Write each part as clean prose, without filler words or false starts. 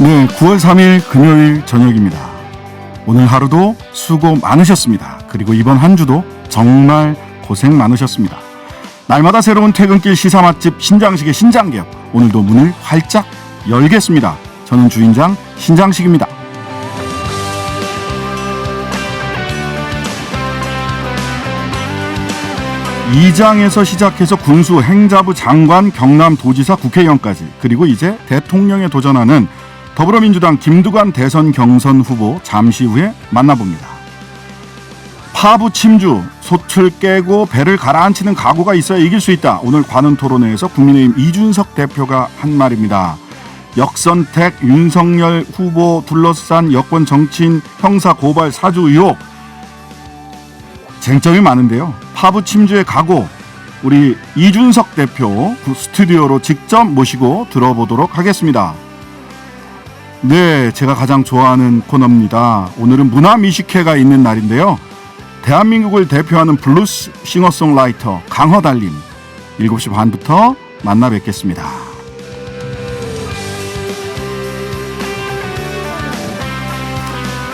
네, 9월 3일 금요일 저녁입니다. 오늘 하루도 수고 많으셨습니다. 그리고 이번 한 주도 정말 고생 많으셨습니다. 날마다 새로운 퇴근길 시사 맛집 신장식의 신장개업, 오늘도 문을 활짝 열겠습니다. 저는 주인장 신장식입니다. 이장에서 시작해서 군수, 행자부 장관, 경남도지사, 국회의원까지, 그리고 이제 대통령에 도전하는 더불어민주당 김두관 대선 경선 후보 잠시 후에 만나봅니다. 파부 침주, 솥을 깨고 배를 가라앉히는 각오가 있어야 이길 수 있다. 오늘 관훈 토론회에서 국민의힘 이준석 대표가 한 말입니다. 역선택, 윤석열 후보 둘러싼 여권 정치인 형사 고발 사주 의혹, 쟁점이 많은데요. 파부 침주의 각오, 우리 이준석 대표 스튜디오로 직접 모시고 들어보도록 하겠습니다. 네, 제가 가장 좋아하는 코너입니다. 오늘은 문화미식회가 있는 날인데요. 대한민국을 대표하는 블루스 싱어송라이터 강허달님 7시 반부터 만나 뵙겠습니다.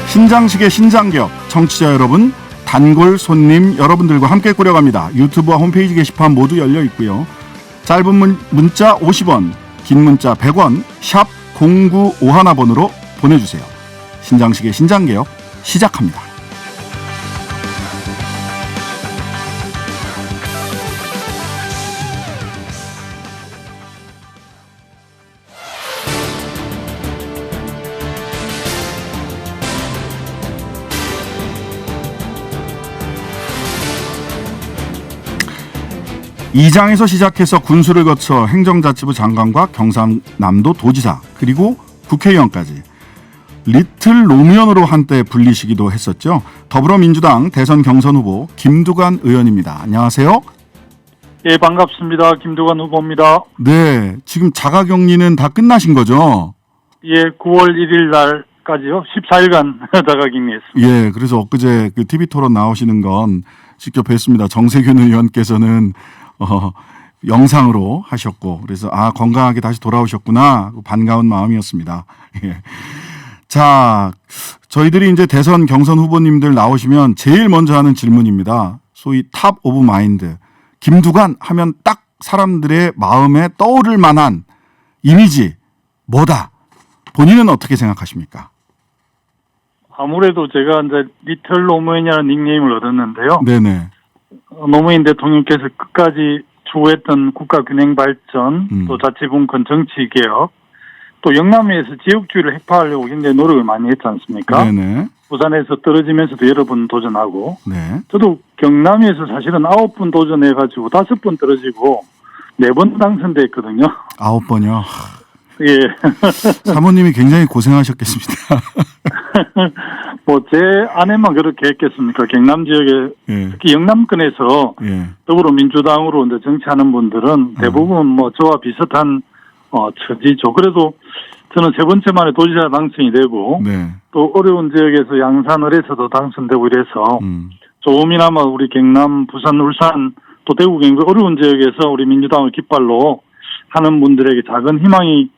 신장식의 신장개업, 청취자 여러분, 단골 손님 여러분들과 함께 꾸려갑니다. 유튜브와 홈페이지 게시판 모두 열려 있고요. 짧은 문자 50원, 긴 문자 100원, 샵 0951번으로 보내주세요. 신장식의 신장개업 시작합니다. 이장에서 시작해서 군수를 거쳐 행정자치부 장관과 경상남도 도지사, 그리고 국회의원까지 리틀 노무현으로 한때 불리시기도 했었죠. 더불어민주당 대선 경선 후보 김두관 의원입니다. 안녕하세요. 예, 반갑습니다. 김두관 후보입니다. 네, 지금 자가격리는 다 끝나신 거죠? 예, 9월 1일 날까지요. 14일간 자가격리했습니다. 예, 그래서 엊그제 그 TV 토론 나오시는 건 직접 뵀습니다. 정세균 의원께서는 영상으로 하셨고, 그래서 건강하게 다시 돌아오셨구나, 반가운 마음이었습니다. 예. 자, 저희들이 이제 대선 경선 후보님들 나오시면 제일 먼저 하는 질문입니다. 소위 탑 오브 마인드. 김두관 하면 딱 사람들의 마음에 떠오를 만한 이미지 뭐다? 본인은 어떻게 생각하십니까? 아무래도 제가 이제 리틀 노무현이라는 닉네임을 얻었는데요. 네네. 노무현 대통령께서 끝까지 추구했던 국가 균형 발전, 또 자치분권 정치 개혁, 또 영남에서 지역주의를 핵파하려고 굉장히 노력을 많이 했지 않습니까? 네네. 부산에서 떨어지면서도 여러 번 도전하고, 네. 저도 경남에서 사실은 9번 도전해가지고 5번 떨어지고 4번 당선됐거든요. 9번이요. 예. 사모님이 굉장히 고생하셨겠습니다. 뭐 제 아내만 그렇게 했겠습니까? 경남 지역에 예. 특히 영남권에서 예. 더불어민주당으로 이제 정치하는 분들은 대부분 뭐 저와 비슷한 처지죠. 그래도 저는 3번째 만에 도지사 당선이 되고 네. 또 어려운 지역에서 양산 을에서도 당선되고 이래서 조금이나마 우리 경남, 부산, 울산 또 대구, 경북 어려운 지역에서 우리 민주당을 깃발로 하는 분들에게 작은 희망이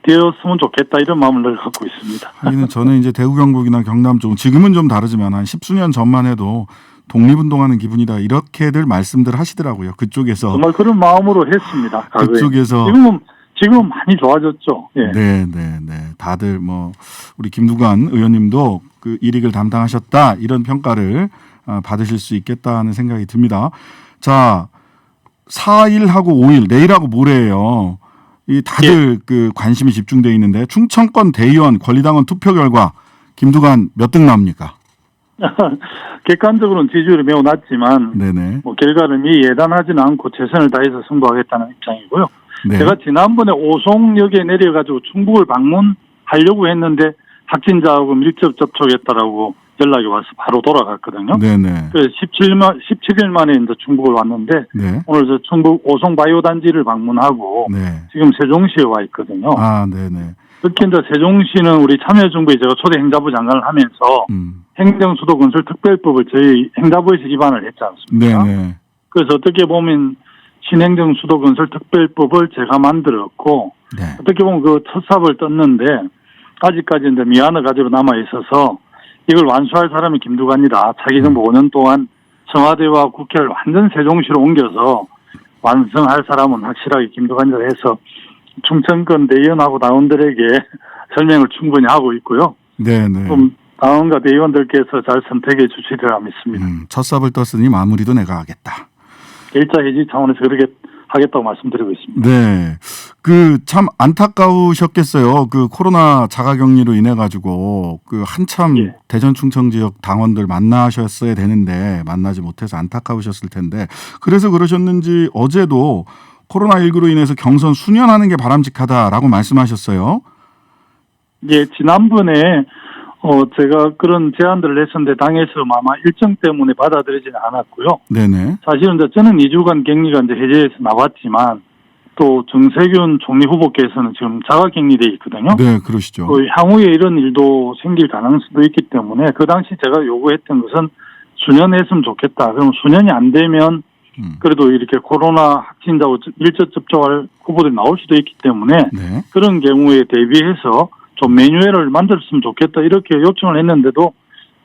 되었으면 좋겠다, 이런 마음을 늘 갖고 있습니다. 하기는 저는 이제 대구 경북이나 경남 쪽, 지금은 좀 다르지만 한 10수년 전만 해도 독립운동하는 기분이다, 이렇게들 말씀들 하시더라고요. 그쪽에서. 정말 그런 마음으로 했습니다. 그쪽에서. 지금은 많이 좋아졌죠. 예. 네. 다들 뭐 우리 김두관 의원님도 그 일익을 담당하셨다, 이런 평가를 받으실 수 있겠다는 생각이 듭니다. 자, 4일하고 5일, 내일하고 모레예요. 이 다들 그 관심이 집중되어 있는데, 충청권 대의원 권리당원 투표 결과 김두관 몇 등 나옵니까? 객관적으로는 지지율이 매우 낮지만 네네. 뭐 결과를 미리 예단하지는 않고 최선을 다해서 승부하겠다는 입장이고요. 네. 제가 지난번에 오송역에 내려가지고 충북을 방문하려고 했는데 확진자하고 밀접 접촉했다라고 연락이 와서 바로 돌아갔거든요. 네네. 그래서 17일 만에 이제 충북을 왔는데, 네. 오늘 저 충북 오송 바이오단지를 방문하고 네. 지금 세종시에 와 있거든요. 네네. 특히 이제 세종시는 우리 참여정부에 제가 초대 행자부 장관을 하면서 행정수도건설 특별법을 저희 행자부에서 입안을 했지 않습니까? 네네. 그래서 어떻게 보면 신행정수도건설 특별법을 제가 만들었고, 네. 어떻게 보면 그 첫 삽을 떴는데, 아직까지 이제 미완의 과제로 남아 있어서 이걸 완수할 사람이 김두관이다. 차기 정부 5년 동안 청와대와 국회를 완전 세종시로 옮겨서 완성할 사람은 확실하게 김두관이다 해서 충청권 대의원하고 당원들에게 설명을 충분히 하고 있고요. 네네. 좀 당원과 대의원들께서 잘 선택해 주시리라 믿습니다. 첫삽을 떴으니 마무리도 내가 하겠다. 일자 해지 차원에서 그렇게 하겠다고 말씀드리고 있습니다. 네. 그 참 안타까우셨겠어요. 그 코로나 자가격리로 인해 가지고 그 한참 예. 대전 충청 지역 당원들 만나셨어야 되는데 만나지 못해서 안타까우셨을 텐데 그래서 그러셨는지 어제도 코로나19로 인해서 경선 수년하는 게 바람직하다라고 말씀하셨어요. 예, 지난번에 제가 그런 제안들을 했었는데 당에서 아마 일정 때문에 받아들이지는 않았고요. 네네. 사실은 이제 저는 2주간 격리가 이제 해제해서 나왔지만 또 정세균 총리 후보께서는 지금 자가격리돼 있거든요. 네, 그러시죠. 향후에 이런 일도 생길 가능성도 있기 때문에 그 당시 제가 요구했던 것은 수년 했으면 좋겠다. 그럼 수년이 안 되면 그래도 이렇게 코로나 확진자와 밀접 접촉할 후보들이 나올 수도 있기 때문에 네. 그런 경우에 대비해서 좀 매뉴얼을 만들었으면 좋겠다 이렇게 요청을 했는데도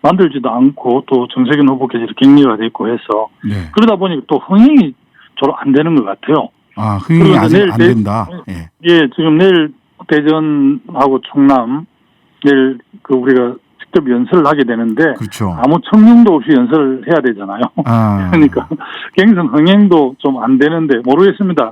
만들지도 않고 또 정세균 후보께서 이렇게 격리가 돼 있고 해서 네. 그러다 보니까 또 흥행이 저로 안 되는 것 같아요. 아, 흥행이 아직 안 된다. 예. 예, 지금 내일 대전하고 충남 내일 그 우리가 직접 연설을 하게 되는데 그렇죠. 아무 청룡도 없이 연설을 해야 되잖아요. 아. 그러니까 경선 흥행도 좀 안 되는데 모르겠습니다.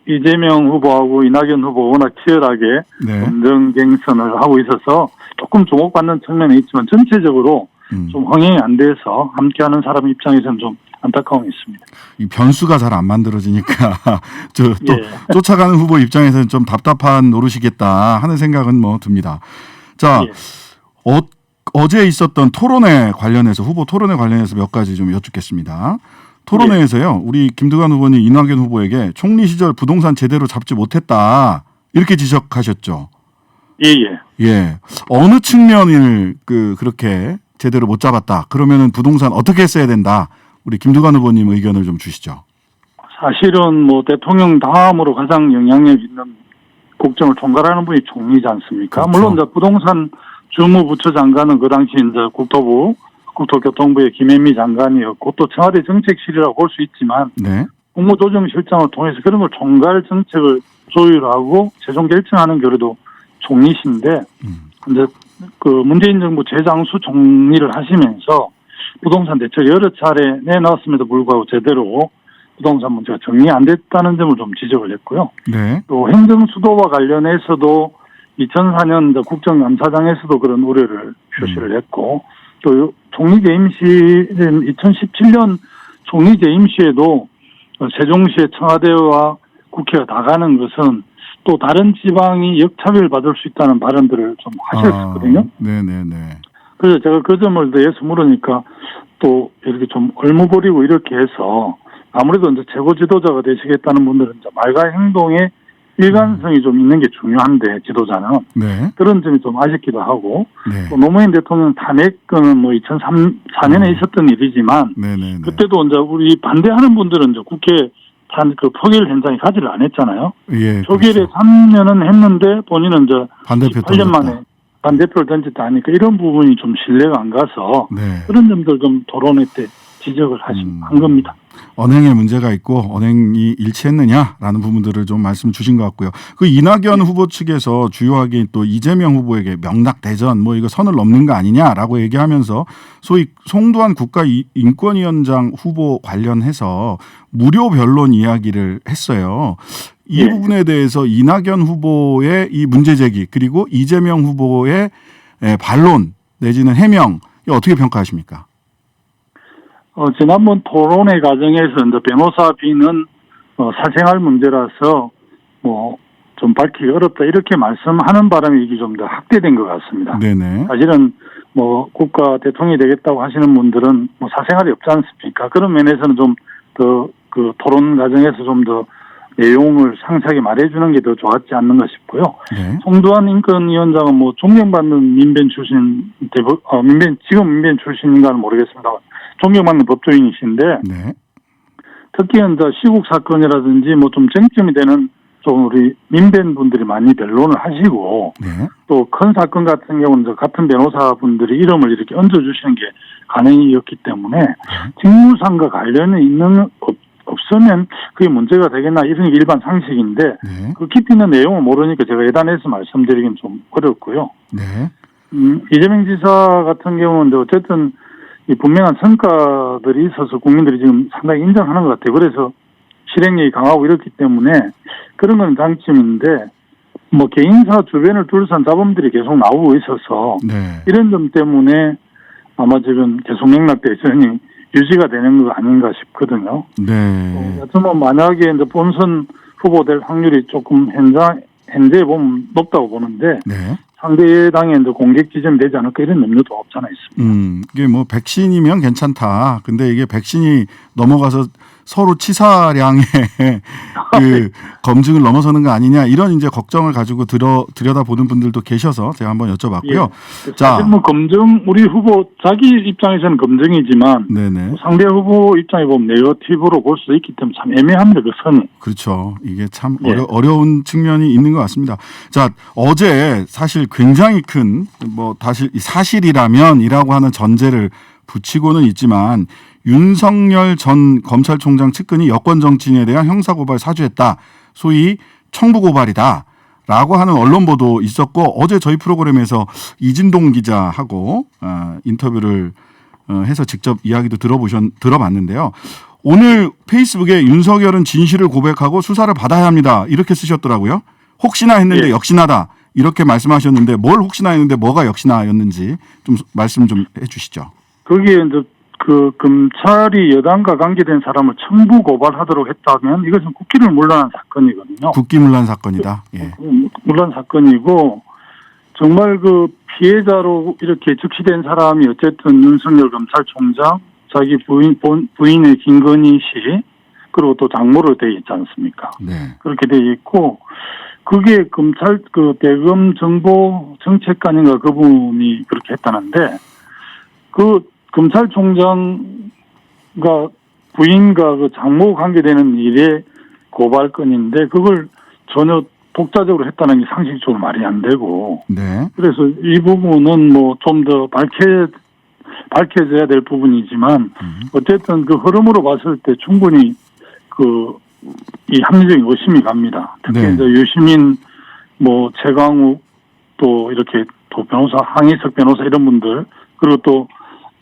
이재명 후보하고 이낙연 후보 워낙 치열하게 네. 검증 경선을 하고 있어서 조금 주목받는 측면이 있지만 전체적으로 좀 흥행이 안 돼서 함께하는 사람 입장에서는 좀 안타까움이 있습니다. 이 변수가 잘 안 만들어지니까 또 예. 쫓아가는 후보 입장에서는 좀 답답한 노릇이겠다 하는 생각은 뭐 듭니다. 자, 예. 어제 있었던 토론회 관련해서 후보 토론회 관련해서 몇 가지 좀 여쭙겠습니다. 토론회에서요, 우리 김두관 후보님 이낙연 후보에게 총리 시절 부동산 제대로 잡지 못했다 이렇게 지적하셨죠. 예예. 예, 어느 측면을 그렇게 제대로 못 잡았다. 그러면은 부동산 어떻게 했어야 된다. 우리 김두관 후보님 의견을 좀 주시죠. 사실은 뭐 대통령 다음으로 가장 영향력 있는 국정을 총괄하는 분이 총리지 않습니까? 그렇죠. 물론 이제 부동산 주무부처 장관은 그 당시 이제 국토교통부의 김현미 장관이었고 또 청와대 정책실이라고 볼 수 있지만 네. 국무조정실장을 통해서 그런 걸 총괄 정책을 조율하고 최종 결정하는 결에도 총리신데 이제 그 문재인 정부 재장수 총리를 하시면서 부동산 대책 여러 차례 내놨음에도 불구하고 제대로 부동산 문제가 정리 안 됐다는 점을 좀 지적을 했고요. 네. 또 행정수도와 관련해서도 2004년 국정감사장에서도 그런 우려를 표시를 했고 또 총리 재임 시 2017년 총리 재임 시에도 세종시의 청와대와 국회가 다 가는 것은 또 다른 지방이 역차별 받을 수 있다는 발언들을 좀 하셨거든요. 네네네. 그래서 제가 그 점을 대해서 물으니까 또 이렇게 좀 얼무버리고 이렇게 해서 아무래도 이제 최고 지도자가 되시겠다는 분들은 이제 말과 행동에 일관성이 좀 있는 게 중요한데 지도자는 네. 그런 점이 좀 아쉽기도 하고 네. 또 노무현 대통령 탄핵은 뭐 2004년에 있었던 일이지만 네네네. 그때도 이제 우리 반대하는 분들은 이제 국회 그 표결 현장에 가지를 안 했잖아요. 예. 표결에 그렇죠. 3년은 했는데 본인은 이제 반대표 8년 만에 반대표를 던졌다 하니까 이런 부분이 좀 신뢰가 안 가서 네. 그런 점들 좀 토론회 때 지적을 한 겁니다. 언행에 문제가 있고 언행이 일치했느냐라는 부분들을 좀 말씀 주신 것 같고요. 그 이낙연 후보 측에서 주요하게 또 이재명 후보에게 명락대전 뭐 이거 선을 넘는 거 아니냐라고 얘기하면서 소위 송두환 국가인권위원장 후보 관련해서 무료 변론 이야기를 했어요. 이 예. 부분에 대해서 이낙연 후보의 이 문제 제기 그리고 이재명 후보의 반론 내지는 해명 어떻게 평가하십니까? 지난번 토론회 과정에서 이제 변호사비는 사생활 문제라서 뭐 좀 밝히기 어렵다 이렇게 말씀하는 바람에 이게 좀 더 확대된 것 같습니다. 네네. 사실은 뭐 국가 대통령이 되겠다고 하시는 분들은 뭐 사생활이 없지 않습니까? 그런 면에서는 좀 더 그 토론 과정에서 좀 더 내용을 상세하게 말해주는 게 더 좋았지 않는가 싶고요. 네. 송두환 인권위원장은 뭐 존경받는 민변 출신 지금 민변 출신인가는 모르겠습니다. 존경받는 법조인이신데 네. 특히 이제 시국 사건이라든지 뭐 좀 쟁점이 되는 좀 우리 민변분들이 많이 변론을 하시고 네. 또 큰 사건 같은 경우는 같은 변호사분들이 이름을 이렇게 얹어주시는 게 관행이었기 때문에 직무상과 관련이 있는 없으면 그게 문제가 되겠나 이런 게 일반 상식인데 네. 그 깊이 있는 내용을 모르니까 제가 예단해서 말씀드리긴 좀 어렵고요. 네. 이재명 지사 같은 경우는 어쨌든 이 분명한 성과들이 있어서 국민들이 지금 상당히 인정하는 것 같아요. 그래서 실행력이 강하고 이렇기 때문에 그런 건 장점인데 뭐 개인사 주변을 둘러싼 자본들이 계속 나오고 있어서 네. 이런 점 때문에 아마 지금 계속 맥락대전이 유지가 되는 거 아닌가 싶거든요. 네. 여튼 뭐 만약에 이제 본선 후보 될 확률이 조금 현재 보면 높다고 보는데 네. 상대당에 이제 공격 지점이 되지 않을까 이런 염려도 없잖아 있습니다. 이게 뭐 백신이면 괜찮다. 근데 이게 백신이 넘어가서 서로 치사량의 그 검증을 넘어서는 거 아니냐 이런 이제 걱정을 가지고 들여다보는 분들도 계셔서 제가 한번 여쭤봤고요. 예. 사실 뭐 검증 우리 후보 자기 입장에서는 검증이지만 네네. 상대 후보 입장에 보면 네거티브로 볼 수 있기 때문에 참 애매합니다 그 선이. 그렇죠. 이게 참 예. 어려운 측면이 있는 것 같습니다. 자, 어제 사실 굉장히 큰 뭐 다시 사실이라면이라고 하는 전제를 붙이고는 있지만 윤석열 전 검찰총장 측근이 여권 정치인에 대한 형사고발 사주했다. 소위 청부고발이다라고 하는 언론 보도 있었고 어제 저희 프로그램에서 이진동 기자하고 인터뷰를 해서 직접 이야기도 들어봤는데요. 오늘 페이스북에 윤석열은 진실을 고백하고 수사를 받아야 합니다. 이렇게 쓰셨더라고요. 혹시나 했는데 예. 역시나다. 이렇게 말씀하셨는데 뭘 혹시나 했는데 뭐가 역시나였는지 좀 말씀 좀 해 주시죠. 거기에 이제 그 검찰이 여당과 관계된 사람을 청부 고발하도록 했다면 이것은 국기를 물러난 사건이거든요. 국기문란 사건이다. 예. 물론 사건이고 정말 그 피해자로 이렇게 즉시된 사람이 어쨌든 윤석열 검찰총장, 자기 부인의 김건희 씨, 그리고 또 장모로 되어 있지 않습니까? 네. 그렇게 되어 있고 그게 검찰 그 대검 정보 정책관인가 그분이 그렇게 했다는데 그 검찰총장과 부인과 그 장모 관계되는 일의 고발건인데 그걸 전혀 독자적으로 했다는 게 상식적으로 말이 안 되고. 네. 그래서 이 부분은 뭐 좀 더 밝혀져야 될 부분이지만 어쨌든 그 흐름으로 봤을 때 충분히 이 합리적인 의심이 갑니다. 특히 네. 이제 유시민, 뭐 최강욱 또 이렇게 또 변호사 항희석 변호사 이런 분들 그리고 또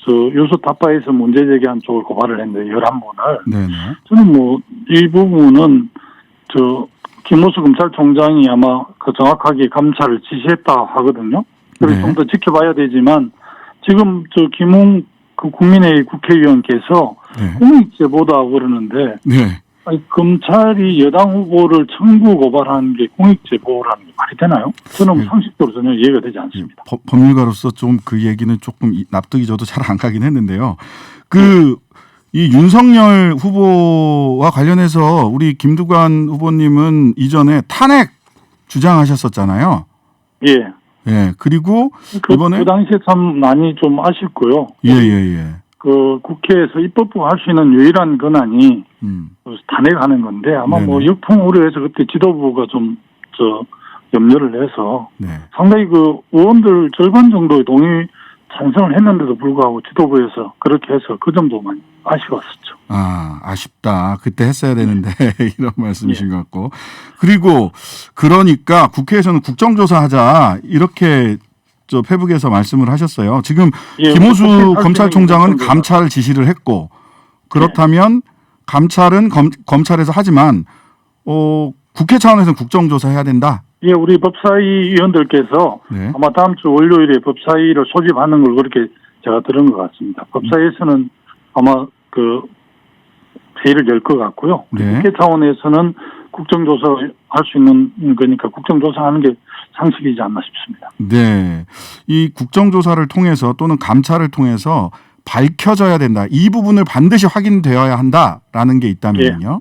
저 유수 타파에서 문제 제기한 쪽을 고발을 했는데 11분을. 네네. 저는 뭐 이 부분은 저 김호수 검찰총장이 아마 그 정확하게 감찰을 지시했다 하거든요. 그래서 네. 좀 더 지켜봐야 되지만 지금 저 김웅 그 국민회의 국회의원께서 네. 공익제보다 그러는데 네. 아니, 검찰이 여당 후보를 청구 고발하는 게 공익제보라는 게 말이 되나요? 저는 네. 상식적으로 전혀 이해가 되지 않습니다. 법률가로서 좀 그 얘기는 조금 납득이 저도 잘 안 가긴 했는데요. 이 윤석열 후보와 관련해서 우리 김두관 후보님은 이전에 탄핵 주장하셨었잖아요. 예. 예. 그리고 이번에 그 당시에 참 많이 좀 아쉽고요. 예. 그 국회에서 입법부 할 수 있는 유일한 권한이 탄핵하는 건데 아마 네네. 뭐 역풍 우려해서 그때 지도부가 좀 염려를 해서 네. 상당히 그 의원들 절반 정도의 동의 찬성을 했는데도 불구하고 지도부에서 그렇게 해서 그 정도만 아쉬웠었죠. 아쉽다. 그때 했어야 되는데 이런 말씀이신 것 같고. 그리고 그러니까 국회에서는 국정조사하자 이렇게 저 페북에서 말씀을 하셨어요. 지금 김호수 검찰총장은 감찰 지시를 했고 그렇다면 감찰은 검찰에서 하지만 국회 차원에서는 국정조사 해야 된다. 예, 우리 법사위 위원들께서 네. 아마 다음 주 월요일에 법사위를 소집하는 걸 그렇게 제가 들은 것 같습니다. 법사위에서는 아마 그 회의를 열 것 같고요. 네. 국회 차원에서는 국정조사 할 수 있는 거니까 국정조사하는 게 상식이지 않나 싶습니다. 네, 이 국정조사를 통해서 또는 감찰을 통해서 밝혀져야 된다. 이 부분을 반드시 확인되어야 한다라는 게 있다면요.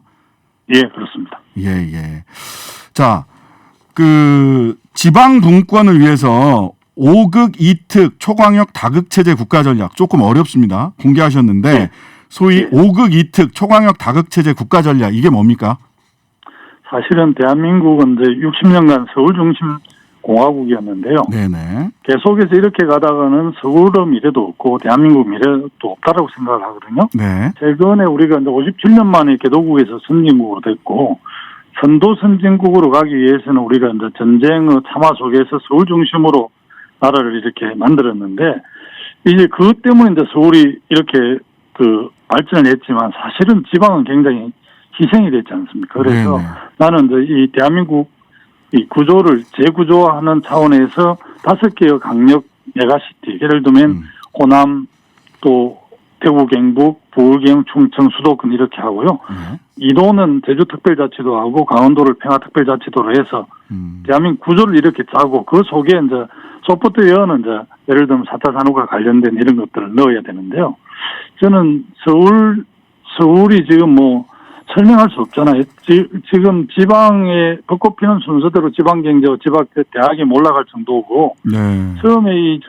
예, 그렇습니다. 예. 자, 그 지방 분권을 위해서 5극 2특 초광역 다극체제 국가전략 조금 어렵습니다. 공개하셨는데 소위 5극 2특 초광역 다극체제 국가전략 이게 뭡니까? 사실은 대한민국은 이제 60년간 서울 중심 공화국이었는데요. 네네. 계속해서 이렇게 가다가는 서울의 미래도 없고 대한민국 미래도 없다라고 생각을 하거든요. 네. 최근에 우리가 이제 57년 만에 개도국에서 선진국으로 됐고 선도 선진국으로 가기 위해서는 우리가 이제 전쟁의 참화 속에서 서울 중심으로 나라를 이렇게 만들었는데 이제 그것 때문에 이제 서울이 이렇게 그 발전을 했지만 사실은 지방은 굉장히 희생이 됐지 않습니까? 그래서 네네. 나는 이제 이 대한민국 이 구조를 재구조화하는 차원에서 5개의 강력 메가시티, 예를 들면 호남, 또 대구, 경북, 부울, 경영, 충청, 수도권 이렇게 하고요. 이도는 제주특별자치도 하고 강원도를 평화특별자치도로 해서 대한민국 구조를 이렇게 짜고 그 속에 이제 소프트웨어는 이제 예를 들면 4차 산업과 관련된 이런 것들을 넣어야 되는데요. 저는 서울이 지금 뭐 설명할 수 없잖아요. 지금 지방에 벚꽃 피는 순서대로 지방경제와 지방대학이 몰라갈 정도고, 네. 처음에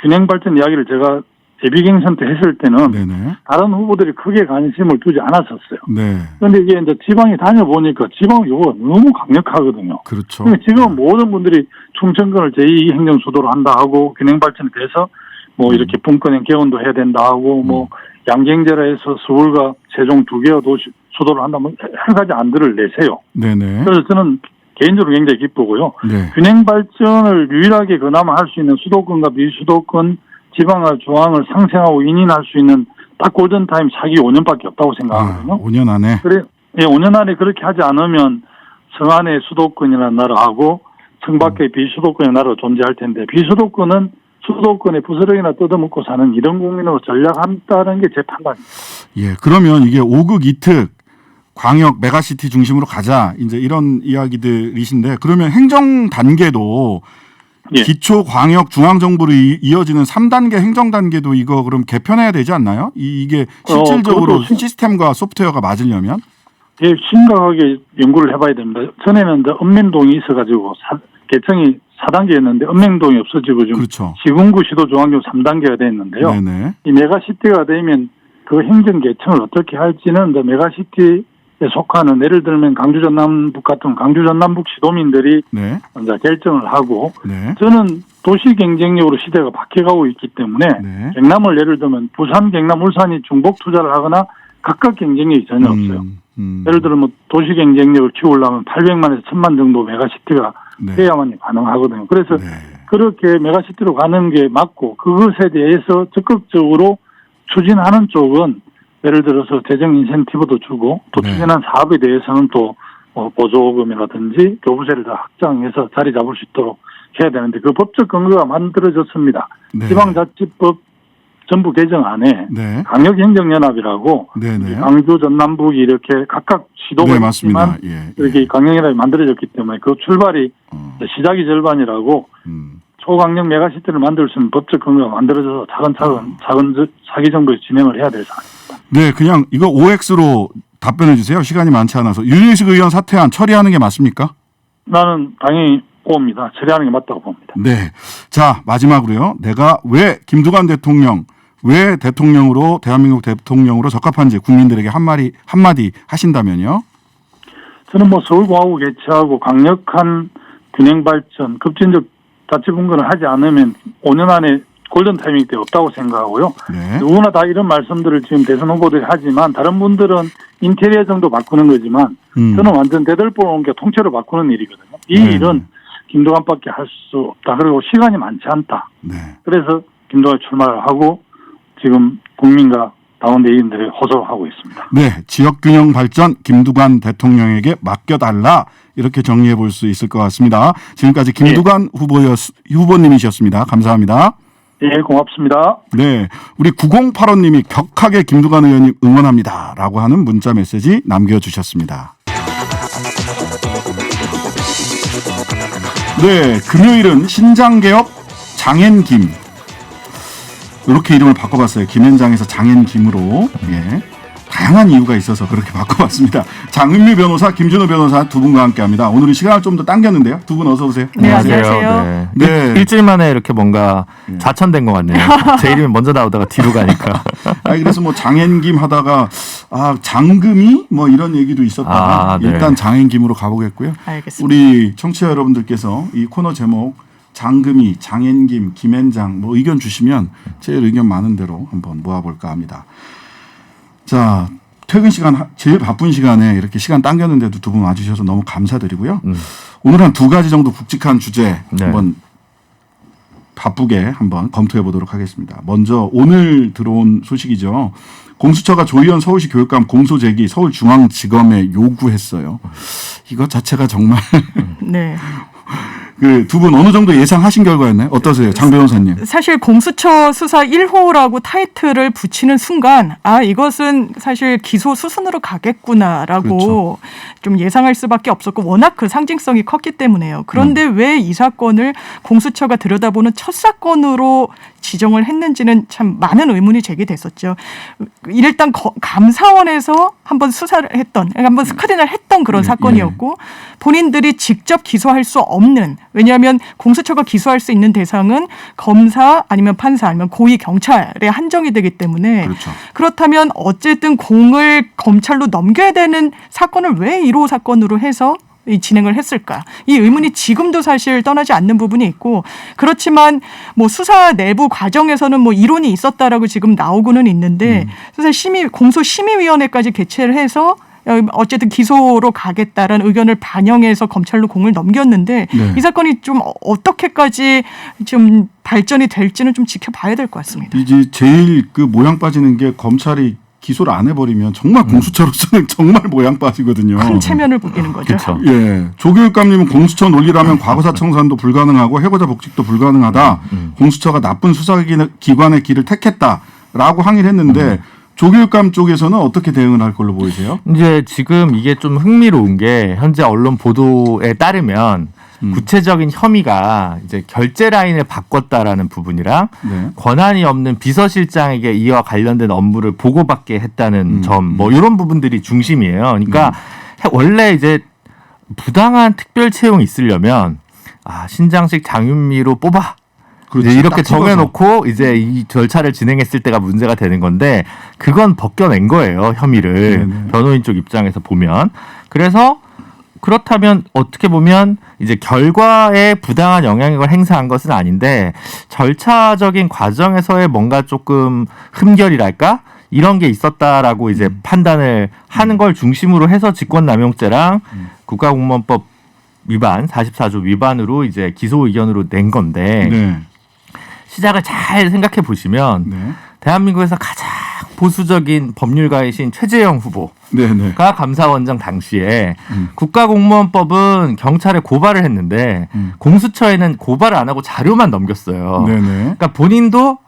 균형발전 이야기를 제가 예비경선 때 했을 때는 네네. 다른 후보들이 크게 관심을 두지 않았었어요. 네. 그런데 이게 이제 지방에 다녀보니까 지방 요구가 너무 강력하거든요. 그렇죠. 그러니까 지금 모든 분들이 충청권을 제2행정수도로 한다 하고 균형발전이 돼서 뭐 이렇게 분권형 개헌도 해야 된다 하고 뭐 양경제라 해서 서울과 세종 2개의 도시 수도를 한다면 여러 가지 안들을 내세요. 네네. 그래서 저는 개인적으로 굉장히 기쁘고요. 네. 균형 발전을 유일하게 그나마 할 수 있는 수도권과 비수도권 지방화 조항을 상생하고 인인할 수 있는 딱 골든타임 차기 5년밖에 없다고 생각하거든요. 5년 안에? 그래, 예, 5년 안에 그렇게 하지 않으면 성안의 수도권이라는 나라하고 성밖의 비수도권의 나라가 존재할 텐데 비수도권은 수도권의 부스러기나 뜯어먹고 사는 이런 국민으로 전략한다는 게 제 판단입니다. 예, 그러면 이게 5극 2특 광역 메가시티 중심으로 가자 이제 이런 이야기들이신데 그러면 행정 단계도 예. 기초 광역 중앙 정부로 이어지는 3단계 행정 단계도 이거 그럼 개편해야 되지 않나요? 이게 실질적으로 시스템과 소프트웨어가 맞으려면? 예, 심각하게 연구를 해봐야 됩니다. 전에는 이제 읍면동이 있어가지고 개청이 4단계였는데 읍면동이 없어지고 지금 그렇죠. 시군구 시도 중앙구 3단계가 됐는데요. 네네. 이 메가시티가 되면 그 행정 개청을 어떻게 할지는 이제 메가시티에 속하는 예를 들면 강주 전남북 같은 강주 전남북 시도민들이 네. 이제 결정을 하고 네. 저는 도시 경쟁력으로 시대가 바뀌어가고 있기 때문에 네. 경남을 예를 들면 부산, 경남, 울산이 중복 투자를 하거나 각각 경쟁력이 전혀 없어요. 예를 들면 뭐 도시 경쟁력을 키우려면 800만에서 1000만 정도 메가시티가 네. 해야만이 가능하거든요. 그래서 네. 그렇게 메가시티로 가는 게 맞고 그것에 대해서 적극적으로 추진하는 쪽은 예를 들어서 재정 인센티브도 주고 또 네. 추진한 사업에 대해서는 또 보조금이라든지 교부세를 더 확장해서 자리 잡을 수 있도록 해야 되는데 그 법적 근거가 만들어졌습니다. 네. 지방자치법 전부 개정 안에 네. 강력행정연합이라고 네네. 강주 전남북이 이렇게 각각 시도가 네, 맞습니다. 있지만 예. 이렇게 강력연합이 만들어졌기 때문에 그 출발이 시작이 절반이라고 초강력 메가시티를 만들 수 있는 법적 근거가 만들어져서 차근차근 차기 정부에서 진행을 해야 될 사안입니다. 네, 그냥 이거 OX로 답변해 주세요. 시간이 많지 않아서. 윤희식 의원 사퇴안 처리하는 게 맞습니까? 나는 당연히 옵니다. 처리하는 게 맞다고 봅니다. 네. 자, 마지막으로요. 내가 왜 김두관 대통령, 왜 대통령으로, 대한민국 대통령으로 적합한지 국민들에게 한마디 하신다면요? 저는 뭐 서울공화국 개최하고 강력한 균형발전, 급진적 자치분권을 하지 않으면 5년 안에 골든타이밍 때 없다고 생각하고요. 네. 누구나 다 이런 말씀들을 지금 대선 후보들이 하지만 다른 분들은 인테리어 정도 바꾸는 거지만 저는 완전 대들보를 옮겨 통째로 바꾸는 일이거든요. 이 일은 김두관밖에 할 수 없다. 그리고 시간이 많지 않다. 네. 그래서 김두관 출마를 하고 지금 국민과 당원대의원들이 호소를 하고 있습니다. 네. 지역균형 발전 김두관 대통령에게 맡겨달라. 이렇게 정리해 볼 수 있을 것 같습니다. 지금까지 김두관 후보님이셨습니다. 감사합니다. 예, 고맙습니다. 네. 우리 9085님이 격하게 김두관 의원님 응원합니다. 라고 하는 문자 메시지 남겨주셨습니다. 네. 금요일은 신장개업 장앤김. 이렇게 이름을 바꿔봤어요. 김현장에서 장앤김으로. 예. 다양한 이유가 있어서 그렇게 바꿔봤습니다. 장은미 변호사, 김준호 변호사 두 분과 함께합니다. 오늘은 시간을 좀 더 당겼는데요. 두 분 어서 오세요. 네, 안녕하세요. 네. 일주일 만에 이렇게 뭔가 좌천된 것 같네요. 제 이름이 먼저 나오다가 뒤로 가니까. 그래서 뭐 장hen김 하다가 장금이 뭐 이런 얘기도 있었다가 네. 일단 장hen김으로 가보겠고요. 알겠습니다. 우리 청취자 여러분들께서 이 코너 제목 장금이, 장hen김, 김앤장 뭐 의견 주시면 제 의견 많은 대로 한번 모아볼까 합니다. 자, 퇴근 시간 제일 바쁜 시간에 이렇게 시간 당겼는데도 두 분 와주셔서 너무 감사드리고요. 오늘 한 두 가지 정도 굵직한 주제 한번 바쁘게 한번 검토해 보도록 하겠습니다. 먼저 오늘 들어온 소식이죠. 공수처가 조희연 서울시 교육감 공소 제기 서울중앙지검에 요구했어요. 이거 자체가 정말 네. 그 두 분 어느 정도 예상하신 결과였나요? 어떠세요? 장 변호사님. 사실 공수처 수사 1호라고 타이틀을 붙이는 순간 이것은 사실 기소 수순으로 가겠구나라고 그렇죠. 좀 예상할 수밖에 없었고 워낙 그 상징성이 컸기 때문에요. 그런데 왜 이 사건을 공수처가 들여다보는 첫 사건으로 지정을 했는지는 참 많은 의문이 제기됐었죠. 일단 감사원에서 한번 수사를 했던, 한번 스크린을 했던 그런 사건이었고 본인들이 직접 기소할 수 없는, 왜냐하면 공수처가 기소할 수 있는 대상은 검사 아니면 판사 아니면 고위 경찰에 한정이 되기 때문에 그렇죠. 그렇다면 어쨌든 공을 검찰로 넘겨야 되는 사건을 왜 1호 사건으로 해서 진행을 했을까? 이 의문이 지금도 사실 떠나지 않는 부분이 있고, 그렇지만 뭐 수사 내부 과정에서는 뭐 이론이 있었다라고 지금 나오고는 있는데 공소심의위원회까지 개최를 해서 어쨌든 기소로 가겠다라는 의견을 반영해서 검찰로 공을 넘겼는데 이 사건이 좀 어떻게까지 좀 발전이 될지는 좀 지켜봐야 될 것 같습니다. 이제 제일 그 모양 빠지는 게 검찰이 기소를 안 해버리면 정말 공수처로서는 정말 모양 빠지거든요. 큰 체면을 보이는 거죠. 그렇죠. 예, 조교육감님은 공수처 논리라면 과거사 청산도 불가능하고 해고자 복직도 불가능하다. 공수처가 나쁜 수사기관의 길을 택했다라고 항의를 했는데 조교육감 쪽에서는 어떻게 대응을 할 걸로 보이세요? 이제 지금 이게 좀 흥미로운 게 현재 언론 보도에 따르면 구체적인 혐의가 이제 결제 라인을 바꿨다라는 부분이랑 권한이 없는 비서실장에게 이와 관련된 업무를 보고받게 했다는 점, 뭐 이런 부분들이 중심이에요. 그러니까 원래 이제 부당한 특별 채용이 있으려면 신장식 장윤미로 뽑아. 그렇죠. 이제 이렇게 정해놓고 이제 이 절차를 진행했을 때가 문제가 되는 건데 그건 벗겨낸 거예요, 혐의를. 변호인 쪽 입장에서 보면. 그래서 그렇다면 어떻게 보면 이제 결과에 부당한 영향력을 행사한 것은 아닌데 절차적인 과정에서의 뭔가 조금 흠결이랄까? 이런 게 있었다라고 이제 판단을 하는 걸 중심으로 해서 직권남용죄랑 국가공무원법 위반 44조 위반으로 이제 기소 의견으로 낸 건데 시작을 잘 생각해 보시면 대한민국에서 가장 보수적인 법률가이신 최재형 후보가 감사원장 당시에 국가공무원법은 경찰에 고발을 했는데 공수처에는 고발을 안 하고 자료만 넘겼어요. 그러니까 본인도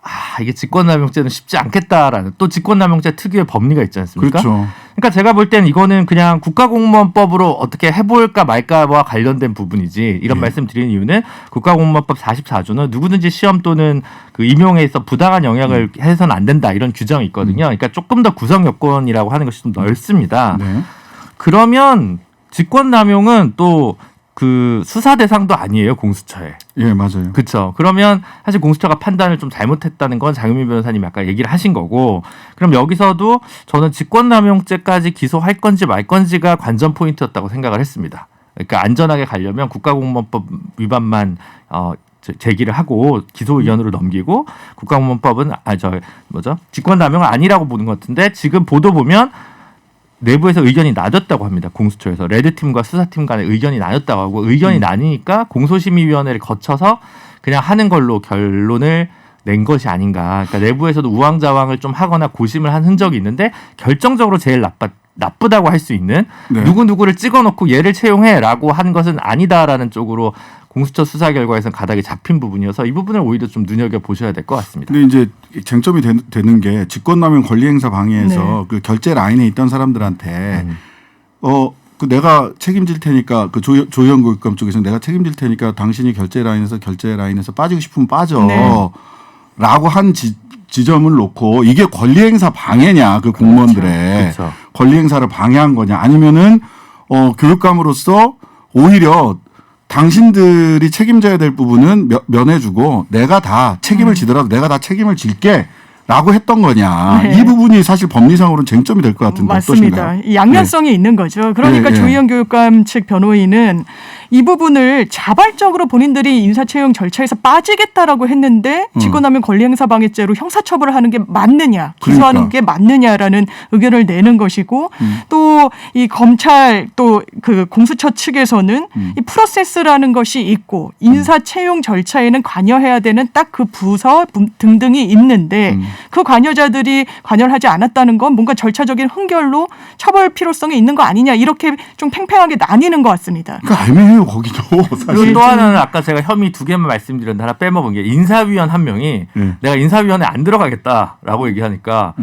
이게 직권남용죄는 쉽지 않겠다라는, 또 직권남용죄 특유의 법리가 있지 않습니까? 그렇죠. 그러니까 제가 볼 때는 이거는 그냥 국가공무원법으로 어떻게 해볼까 말까와 관련된 부분이지, 이런 말씀 드리는 이유는 국가공무원법 44조는 누구든지 시험 또는 그 임용에 있어 부당한 영향을 해서는 안 된다, 이런 규정이 있거든요. 그러니까 조금 더 구성 요건이라고 하는 것이 좀 넓습니다. 그러면 직권남용은 또 그 수사 대상도 아니에요, 공수처에. 예, 맞아요. 그렇죠. 그러면 사실 공수처가 판단을 좀 잘못했다는 건 장윤미 변호사님이 아까 얘기를 하신 거고, 그럼 여기서도 저는 직권남용죄까지 기소할 건지 말 건지가 관전 포인트였다고 생각을 했습니다. 그러니까 안전하게 가려면 국가공무원법 위반만 제기를 하고 기소 의견으로 넘기고, 국가공무원법은 직권남용은 아니라고 보는 것 같은데, 지금 보도 보면 내부에서 의견이 나눴다고 합니다. 공수처에서 레드팀과 수사팀 간의 의견이 나눴다고 하고, 의견이 나뉘니까 공소심의위원회를 거쳐서 그냥 하는 걸로 결론을 낸 것이 아닌가. 그러니까 내부에서도 우왕좌왕을 좀 하거나 고심을 한 흔적이 있는데, 결정적으로 제일 나쁘다고 할 수 있는 누구누구를 찍어놓고 얘를 채용해라고 한 것은 아니다라는 쪽으로 공수처 수사 결과에서는 가닥이 잡힌 부분이어서 이 부분을 오히려 좀 눈여겨보셔야 될 것 같습니다. 근데 이제 쟁점이 되는 게 직권남용 권리행사 방해에서 그 결제 라인에 있던 사람들한테 그 내가 책임질 테니까, 그 조희연 교육감 쪽에서 내가 책임질 테니까 당신이 결제 라인에서 빠지고 싶으면 빠져 라고 한 지점을 놓고 이게 권리행사 방해냐 그 공무원들의 그렇죠. 권리행사를 방해한 거냐 아니면은 교육감으로서 오히려 당신들이 책임져야 될 부분은 면해주고 내가 다 책임을 지더라도 내가 다 책임을 질게 라고 했던 거냐. 네. 이 부분이 사실 법리상으로는 쟁점이 될 것 같은데 맞습니다. 어떠신가요? 이 양면성이 있는 거죠. 그러니까 네, 네. 조희연 교육감 측 변호인은 이 부분을 자발적으로 본인들이 인사채용 절차에서 빠지겠다라고 했는데 직권남용 권리행사방해죄로 형사처벌을 하는 게 맞느냐, 기소하는 그러니까. 게 맞느냐라는 의견을 내는 것이고 또 이 검찰 또 그 공수처 측에서는 이 프로세스라는 것이 있고 인사채용 절차에는 관여해야 되는 딱 그 부서 등등이 있는데 그 관여자들이 관여를 하지 않았다는 건 뭔가 절차적인 흥결로 처벌 필요성이 있는 거 아니냐 이렇게 좀 팽팽하게 나뉘는 것 같습니다. 그러니까 애매해요 거기도 그리고 사실. 또 하나는 아까 제가 혐의 2개만 말씀드렸는데 하나 빼먹은 게 인사위원 한 명이 내가 인사위원회 안 들어가겠다라고 얘기하니까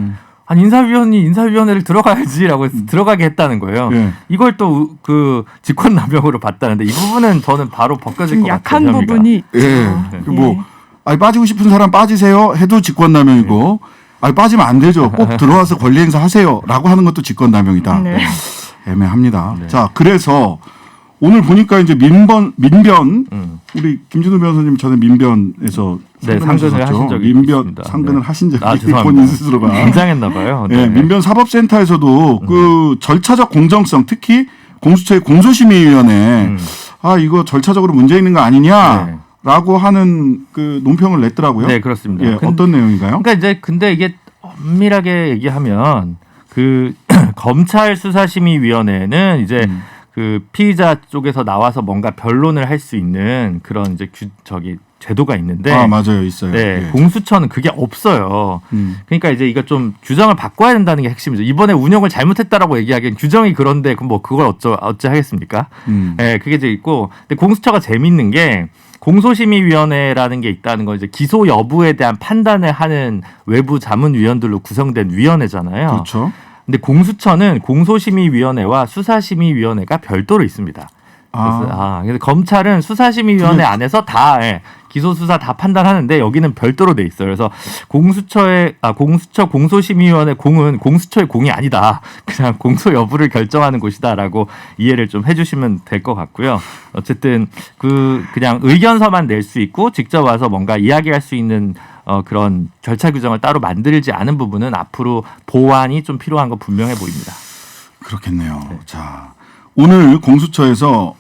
아니 인사위원이 인사위원회를 들어가야지라고 해서 들어가게 했다는 거예요. 이걸 또 그 직권남용으로 봤다는데 이 부분은 저는 바로 벗겨질 좀 것 약한 같아요. 혐의가. 부분이 있죠. 뭐 아니, 빠지고 싶은 사람 빠지세요 해도 직권남용이고 아니, 빠지면 안 되죠. 꼭 들어와서 권리행사 하세요라고 하는 것도 직권남용이다. 네. 애매합니다. 네. 자 그래서 오늘 보니까 이제 민변 우리 김진우 변호사님 전에 민변에서 네, 상근을 하신 적이 민변 있습니다. 상근을 네. 하신 적이 죄송합니다. 본인 스스로가 긴장했나 봐요. 네, 민변 사법센터에서도 그 절차적 공정성 특히 공수처의 공소심의위원회 이거 절차적으로 문제 있는 거 아니냐라고 하는 그 논평을 냈더라고요. 네, 그렇습니다. 예, 어떤 내용인가요? 그러니까 이제 근데 이게 엄밀하게 얘기하면 그 검찰 수사심의위원회는 이제 그 피의자 쪽에서 나와서 뭔가 변론을 할 수 있는 그런 이제 제도가 있는데 맞아요, 있어요. 네, 예. 공수처는 그게 없어요. 그러니까 이제 이거 좀 규정을 바꿔야 된다는 게 핵심이죠. 이번에 운영을 잘못했다라고 얘기하기엔 규정이 그런데 그럼 뭐 그걸 어찌 하겠습니까? 네, 그게 이제 있고, 근데 공수처가 재밌는 게 공소심의위원회라는 게 있다는 건 이제 기소 여부에 대한 판단을 하는 외부 자문위원들로 구성된 위원회잖아요. 그렇죠. 근데 공수처는 공소심의위원회와 수사심의위원회가 별도로 있습니다. 그래서 검찰은 수사심의위원회 안에서 다 기소 수사 다 판단하는데 여기는 별도로 돼 있어요. 그래서 공수처 공소심의위원회 공은 공수처의 공이 아니다. 그냥 공소 여부를 결정하는 곳이다라고 이해를 좀 해주시면 될 것 같고요. 어쨌든 그냥 의견서만 낼 수 있고 직접 와서 뭔가 이야기할 수 있는 그런 절차 규정을 따로 만들지 않은 부분은 앞으로 보완이 좀 필요한 건 분명해 보입니다. 그렇겠네요. 자, 오늘 공수처에서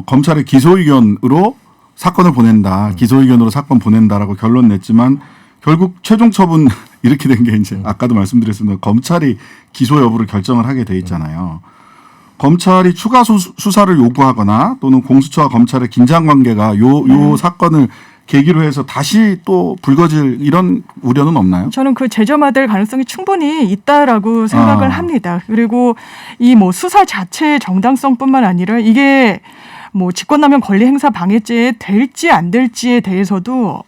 검찰의 기소 의견으로 사건을 보낸다. 기소 의견으로 사건 보낸다라고 결론 냈지만 결국 최종 처분 이렇게 된 게 이제 아까도 말씀드렸습니다. 검찰이 기소 여부를 결정을 하게 돼 있잖아요. 검찰이 추가 수사를 요구하거나 또는 공수처와 검찰의 긴장 관계가 요 사건을 계기로 해서 다시 또 불거질 이런 우려는 없나요? 저는 그 재점화될 가능성이 충분히 있다라고 생각을 합니다. 그리고 이 뭐 수사 자체의 정당성뿐만 아니라 이게 뭐 직권남용 권리행사 방해죄에 될지 안 될지에 대해서도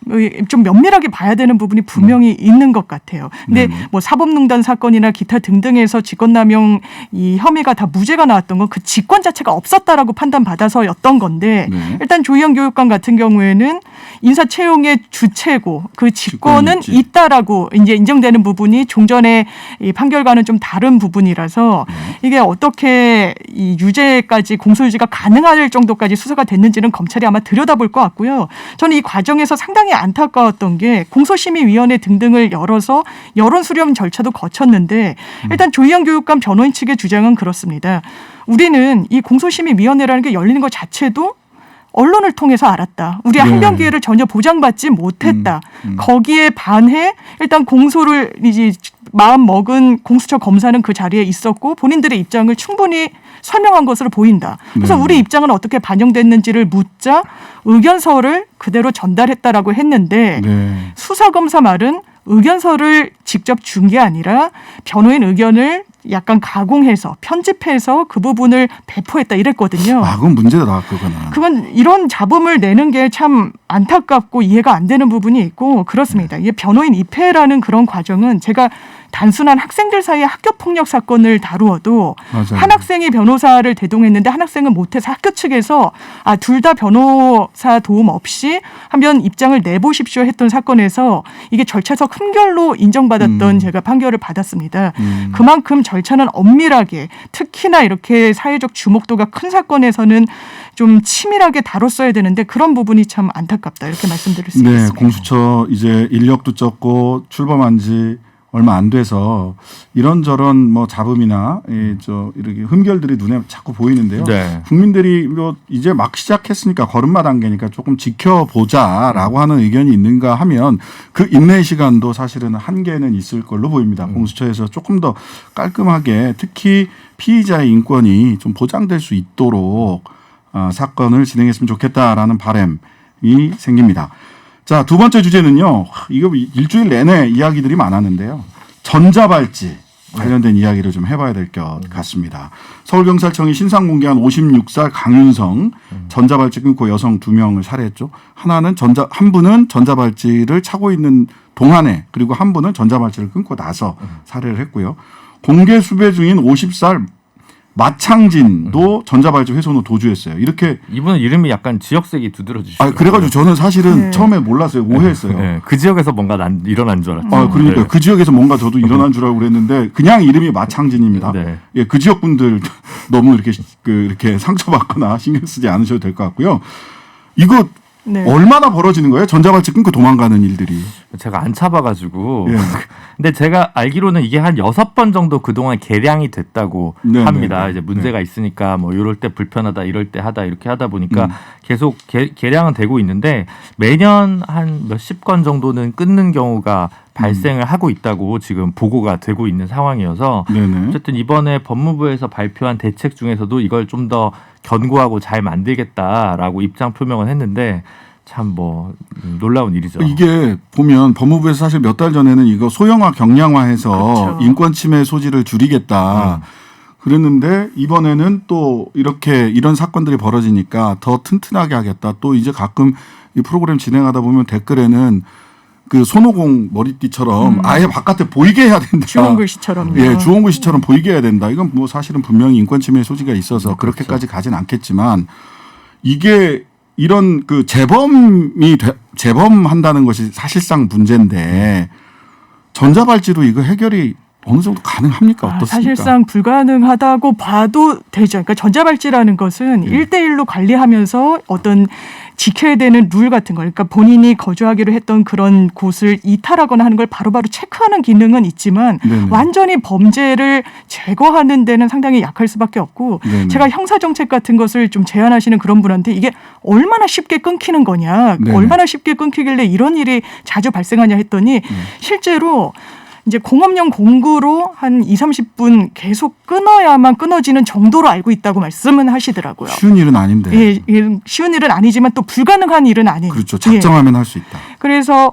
좀 면밀하게 봐야 되는 부분이 분명히 있는 것 같아요. 근데 뭐 사법농단 사건이나 기타 등등에서 직권남용 이 혐의가 다 무죄가 나왔던 건 그 직권 자체가 없었다라고 판단받아서였던 건데 일단 조희연 교육감 같은 경우에는 인사채용의 주체고 그 직권은 있다라고 이제 인정되는 부분이 종전의 이 판결과는 좀 다른 부분이라서 이게 어떻게 이 유죄까지 공소유지가 가능할 정도까지 수사가 됐는지는 검찰이 아마 들여다볼 것 같고요. 저는 이 과정에서 상당히 안타까웠던 게 공소심의위원회 등등을 열어서 여론 수렴 절차도 거쳤는데 일단 조희연 교육감 변호인 측의 주장은 그렇습니다. 우리는 이 공소심의위원회라는 게 열리는 것 자체도 언론을 통해서 알았다. 우리의 항변 기회를 전혀 보장받지 못했다. 거기에 반해 일단 공소를 이제 마음 먹은 공수처 검사는 그 자리에 있었고 본인들의 입장을 충분히 설명한 것으로 보인다. 그래서 우리 입장은 어떻게 반영됐는지를 묻자 의견서를 그대로 전달했다라고 했는데 수사검사 말은 의견서를 직접 준 게 아니라 변호인 의견을 약간 가공해서 편집해서 그 부분을 배포했다 이랬거든요. 그건 문제다, 그거는. 그건 이런 잡음을 내는 게 참 안타깝고 이해가 안 되는 부분이 있고 그렇습니다. 이게 변호인 입회라는 그런 과정은 제가 단순한 학생들 사이의 학교 폭력 사건을 다루어도 맞아요. 한 학생이 변호사를 대동했는데 한 학생은 못해서 학교 측에서 둘 다 변호사 도움 없이 한번 입장을 내보십시오 했던 사건에서 이게 절차적 흠결로 인정받았던 제가 판결을 받았습니다. 그만큼 절차는 엄밀하게 특히나 이렇게 사회적 주목도가 큰 사건에서는 좀 치밀하게 다뤘어야 되는데 그런 부분이 참 안타깝다 이렇게 말씀드릴 수 네, 있습니다. 공수처 이제 인력도 적고 출범한 지 얼마 안 돼서 이런저런 뭐 잡음이나 이렇게 흠결들이 눈에 자꾸 보이는데요. 네. 국민들이 뭐 이제 막 시작했으니까 걸음마 단계니까 조금 지켜보자라고 하는 의견이 있는가 하면 그 인내 시간도 사실은 한계는 있을 걸로 보입니다. 공수처에서 조금 더 깔끔하게 특히 피의자의 인권이 좀 보장될 수 있도록 사건을 진행했으면 좋겠다라는 바람이 생깁니다. 자, 두 번째 주제는요. 이거 일주일 내내 이야기들이 많았는데요. 전자발찌 관련된 이야기를 좀 해봐야 될 것 같습니다. 서울경찰청이 신상 공개한 56살 강윤성 전자발찌 끊고 여성 2명을 살해했죠. 한 분은 전자발찌를 차고 있는 동안에 그리고 한 분은 전자발찌를 끊고 나서 살해를 했고요. 공개 수배 중인 50살 마창진도 전자발찌 훼손으로 도주했어요. 이렇게 이분은 이름이 약간 지역색이 두드러지시죠. 그래가지고 저는 사실은 처음에 몰랐어요. 오해했어요. 네, 그 지역에서 뭔가 일어난 줄 알았죠. 그러니까 네. 그 지역에서 뭔가 저도 일어난 줄 알고 그랬는데 그냥 이름이 마창진입니다. 네. 예, 그 지역 분들 너무 이렇게 상처받거나 신경 쓰지 않으셔도 될 것 같고요. 이거 네. 얼마나 벌어지는 거예요? 전자발찌 끊고 도망가는 일들이. 제가 안 차봐가지고. 예. 근데 제가 알기로는 이게 한 6번 정도 그동안 개량이 됐다고 네, 합니다. 네, 이제 문제가 있으니까 뭐 이럴 때 불편하다 이럴 때 하다 이렇게 하다 보니까 계속 개량은 되고 있는데 매년 한 몇십 건 정도는 끊는 경우가 발생을 하고 있다고 지금 보고가 되고 있는 상황이어서 네네. 어쨌든 이번에 법무부에서 발표한 대책 중에서도 이걸 좀 더 견고하고 잘 만들겠다라고 입장 표명을 했는데 참 뭐 놀라운 일이죠. 이게 보면 법무부에서 사실 몇 달 전에는 이거 소형화 경량화해서 그렇죠. 인권 침해 소지를 줄이겠다. 그랬는데 이번에는 또 이런 사건들이 벌어지니까 더 튼튼하게 하겠다. 또 이제 가끔 이 프로그램 진행하다 보면 댓글에는 그 손오공 머리띠처럼 아예 바깥에 보이게 해야 된다. 주홍글씨처럼요. 예, 주홍글씨처럼 보이게 해야 된다. 이건 뭐 사실은 분명히 인권 침해 소지가 있어서 그렇게까지 가진 않겠지만 이게 이런 그 재범한다는 것이 사실상 문제인데 전자발찌로 이거 해결이 어느 정도 가능합니까? 어떻습니까? 사실상 불가능하다고 봐도 되죠. 그러니까 전자발찌라는 것은 1대1로 관리하면서 어떤 지켜야 되는 룰 같은 거, 그러니까 본인이 거주하기로 했던 그런 곳을 이탈하거나 하는 걸 바로바로 체크하는 기능은 있지만 네네. 완전히 범죄를 제거하는 데는 상당히 약할 수밖에 없고 네네. 제가 형사정책 같은 것을 좀 제안하시는 그런 분한테 이게 얼마나 쉽게 끊기는 거냐, 네네. 얼마나 쉽게 끊기길래 이런 일이 자주 발생하냐 했더니 실제로 이제 공업용 공구로 한 20-30분 계속 끊어야만 끊어지는 정도로 알고 있다고 말씀은 하시더라고요. 쉬운 일은 아닌데. 예, 쉬운 일은 아니지만 또 불가능한 일은 아니에요. 그렇죠. 작정하면 할 수 있다. 그래서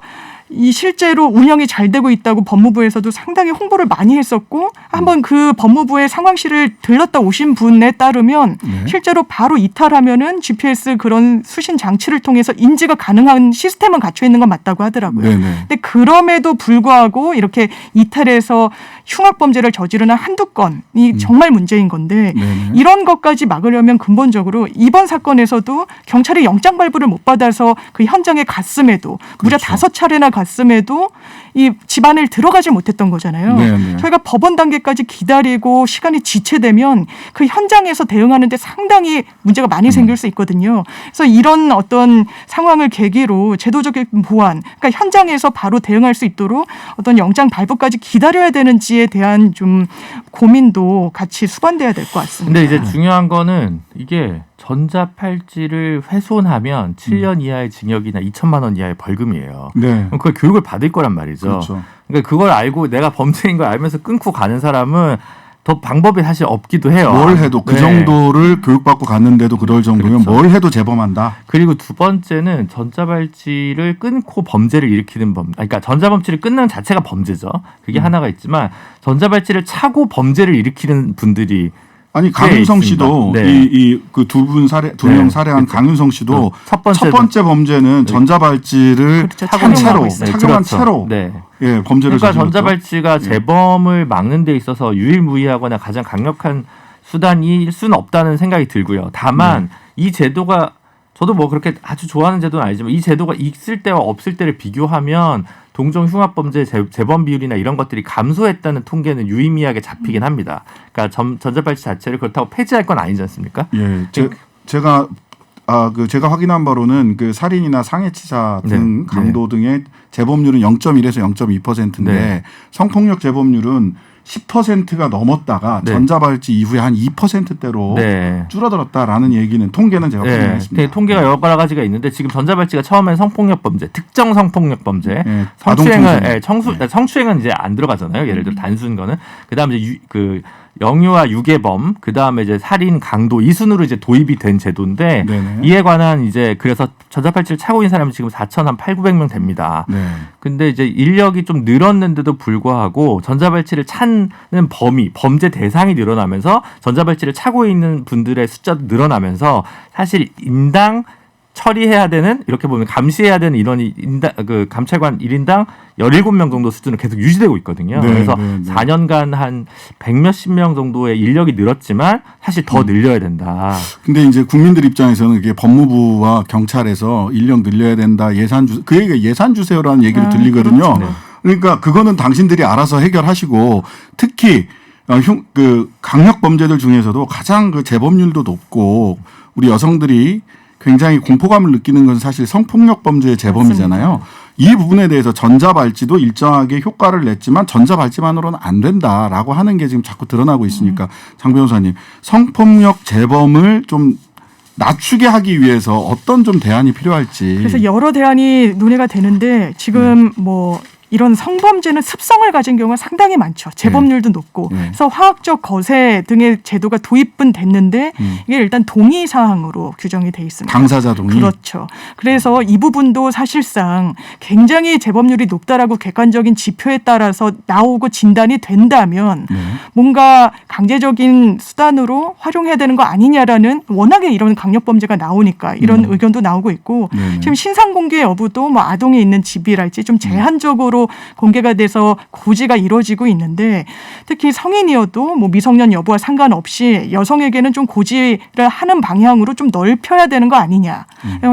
이 실제로 운영이 잘 되고 있다고 법무부에서도 상당히 홍보를 많이 했었고 한번 그 법무부의 상황실을 들렀다 오신 분에 따르면 실제로 바로 이탈하면은 GPS 그런 수신 장치를 통해서 인지가 가능한 시스템은 갖춰 있는 건 맞다고 하더라고요. 네네. 근데 그럼에도 불구하고 이렇게 이탈해서 흉악범죄를 저지르는 한두 건이 정말 문제인 건데 네네. 이런 것까지 막으려면 근본적으로 이번 사건에서도 경찰이 영장 발부를 못 받아서 그 현장에 갔음에도 무려 그렇죠. 5차례나 갔음에도 이 집안을 들어가지 못했던 거잖아요. 네네. 저희가 법원 단계까지 기다리고 시간이 지체되면 그 현장에서 대응하는 데 상당히 문제가 많이 생길 수 있거든요. 그래서 이런 어떤 상황을 계기로 제도적인 보완, 그러니까 현장에서 바로 대응할 수 있도록 어떤 영장 발부까지 기다려야 되는지에 대한 좀 고민도 같이 수반돼야 될 것 같습니다. 근데 이제 중요한 거는 이게 전자팔찌를 훼손하면 7년 이하의 징역이나 2천만 원 이하의 벌금이에요. 네. 그럼 그걸 교육을 받을 거란 말이죠. 그렇죠. 그러니까 그걸 알고 내가 범죄인 걸 알면서 끊고 가는 사람은 더 방법이 사실 없기도 해요. 뭘 해도 그 네. 정도를 교육받고 갔는데도 그럴 정도면 그렇죠. 뭘 해도 재범한다. 그리고 두 번째는 전자발찌를 끊고 범죄를 일으키는 그러니까 전자발찌를 끊는 자체가 범죄죠. 그게 하나가 있지만 전자발찌를 차고 범죄를 일으키는 분들이 아니 강윤성 씨도 네. 이 그 두 분 살해 두 명 네. 살해한 그렇죠. 강윤성 씨도 첫 첫 번째 범죄는 전자발찌를 그렇죠. 찬 채로 있어요. 착용한 그렇죠. 채로 네. 예, 범죄를 그러니까 저질렀죠. 전자발찌가 재범을 막는 데 있어서 유일무이하거나 가장 강력한 수단일 수는 없다는 생각이 들고요. 다만 이 제도가 저도 뭐 그렇게 아주 좋아하는 제도는 아니지만 이 제도가 있을 때와 없을 때를 비교하면 동종 흉악범죄 재범 비율이나 이런 것들이 감소했다는 통계는 유의미하게 잡히긴 합니다. 그러니까 전자발찌 자체를 그렇다고 폐지할 건 아니지 않습니까? 예, 제가 제가 확인한 바로는 그 살인이나 상해치사 등 강도 등의 재범률은 0.1에서 0.2%인데 네. 성폭력 재범률은 10%가 넘었다가 네. 전자발찌 이후에 한 2%대로 네. 줄어들었다라는 얘기는 통계는 제가 네, 확인했습니다. 통계가 여러 가지가 있는데 지금 전자발찌가 처음엔 성폭력 범죄, 특정 성폭력 범죄, 네, 성추행은 아동청소년. 성추행은 이제 안 들어가잖아요. 예를 들어 단순 거는 그다음에 이제 그 영유아 유괴범, 그다음에 이제 살인, 강도 이 순으로 이제 도입이 된 제도인데 네네. 이에 관한 이제 그래서 전자발찌를 차고 있는 사람이 지금 4,800명 됩니다. 네. 근데 이제 인력이 좀 늘었는데도 불구하고 전자발찌를 찾는 범죄 대상이 늘어나면서 전자발찌를 차고 있는 분들의 숫자도 늘어나면서 사실 인당 처리해야 되는 이렇게 보면 감시해야 되는 인원이 그 감찰관 1인당 17명 정도 수준으로 계속 유지되고 있거든요. 네, 그래서 네, 네. 4년간 한 100몇십 명 정도의 인력이 늘었지만 사실 더 늘려야 된다. 근데 이제 국민들 입장에서는 이게 법무부와 경찰에서 인력 늘려야 된다. 그 얘기가 예산 주세요라는 얘기를 들리거든요. 그렇죠. 그러니까 그거는 당신들이 알아서 해결하시고 특히 그 강력 범죄들 중에서도 가장 그 재범률도 높고 우리 여성들이 굉장히 공포감을 느끼는 건 사실 성폭력 범죄의 재범이잖아요. 이 부분에 대해서 전자발찌도 일정하게 효과를 냈지만 전자발찌만으로는 안 된다라고 하는 게 지금 자꾸 드러나고 있으니까 장 변호사님 성폭력 재범을 좀 낮추게 하기 위해서 어떤 좀 대안이 필요할지. 그래서 여러 대안이 논의가 되는데 지금 뭐 이런 성범죄는 습성을 가진 경우가 상당히 많죠. 재범률도 높고. 그래서 화학적 거세 등의 제도가 도입은 됐는데 이게 일단 동의 사항으로 규정이 돼 있습니다. 당사자 동의. 그렇죠. 그래서 이 부분도 사실상 굉장히 재범률이 높다라고 객관적인 지표에 따라서 나오고 진단이 된다면 뭔가 강제적인 수단으로 활용해야 되는 거 아니냐라는 워낙에 이런 강력범죄가 나오니까 이런 의견도 나오고 있고 지금 신상 공개 여부도 뭐 아동이 있는 집이랄지 좀 제한적으로 공개가 돼서 고지가 이루어지고 있는데 특히 성인이어도 뭐 미성년 여부와 상관없이 여성에게는 좀 고지를 하는 방향으로 좀 넓혀야 되는 거 아니냐.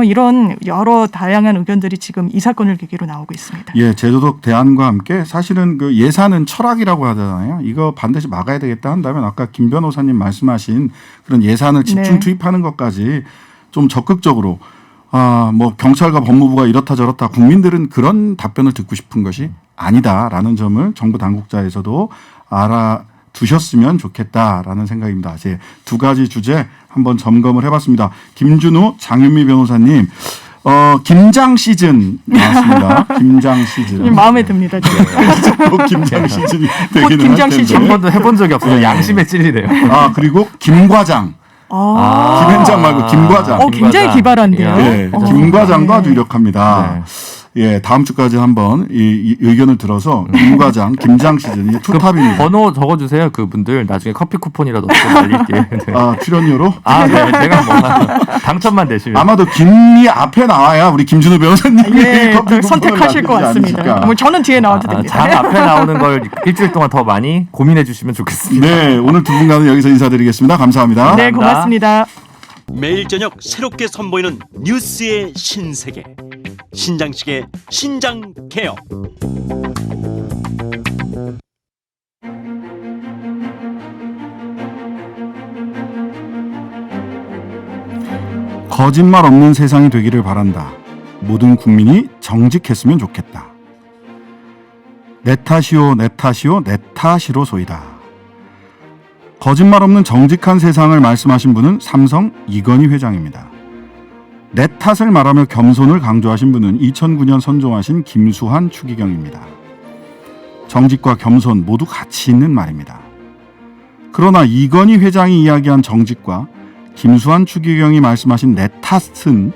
이런 여러 다양한 의견들이 지금 이 사건을 계기로 나오고 있습니다. 예, 제도적 대안과 함께 사실은 그 예산은 철학이라고 하잖아요. 이거 반드시 막아야 되겠다 한다면 아까 김 변호사님 말씀하신 그런 예산을 집중 투입하는 것까지 좀 적극적으로 뭐 경찰과 법무부가 이렇다 저렇다 국민들은 그런 답변을 듣고 싶은 것이 아니다라는 점을 정부 당국자에서도 알아두셨으면 좋겠다라는 생각입니다. 제 두 가지 주제 한번 점검을 해봤습니다. 김준우, 장윤미 변호사님, 김장 시즌 나왔습니다. 김장 시즌. 마음에 듭니다. 곧 김장 시즌이 곧 되기는 김장 할 텐데. 시즌. 한 번도 해본 적이 없어서 양심에 찔리네요. 그리고 김과장. 김현장 말고 김과장. 굉장히 기발한데요. 네, 김과장도 아주 유력합니다. 예, 다음 주까지 한번 이 의견을 들어서 김과장, 김장 시즌이 투탑입니다. 번호 적어주세요. 그분들 나중에 커피 쿠폰이라도 날릴게요. 네. 출연료로? 네. 제가 뭐 당첨만 되시면 아마도 김이 앞에 나와야 우리 김준우 변호사님이 커피 쿠폰을 선택하실 것 만들지 같습니다. 않으실까. 뭐 저는 뒤에 나와도 됩니다. 장 앞에 나오는 걸 일주일 동안 더 많이 고민해 주시면 좋겠습니다. 네, 오늘 두 분과는 여기서 인사드리겠습니다. 감사합니다. 네, 고맙습니다. 매일 저녁 새롭게 선보이는 뉴스의 신세계, 신장식의 신장개혁. 거짓말 없는 세상이 되기를 바란다. 모든 국민이 정직했으면 좋겠다. 내 탓이오, 내 탓이오, 내 탓이로소이다. 거짓말 없는 정직한 세상을 말씀하신 분은 삼성 이건희 회장입니다. 내 탓을 말하며 겸손을 강조하신 분은 2009년 선종하신 김수환 추기경입니다. 정직과 겸손 모두 가치 있는 말입니다. 그러나 이건희 회장이 이야기한 정직과 김수환 추기경이 말씀하신 내 탓은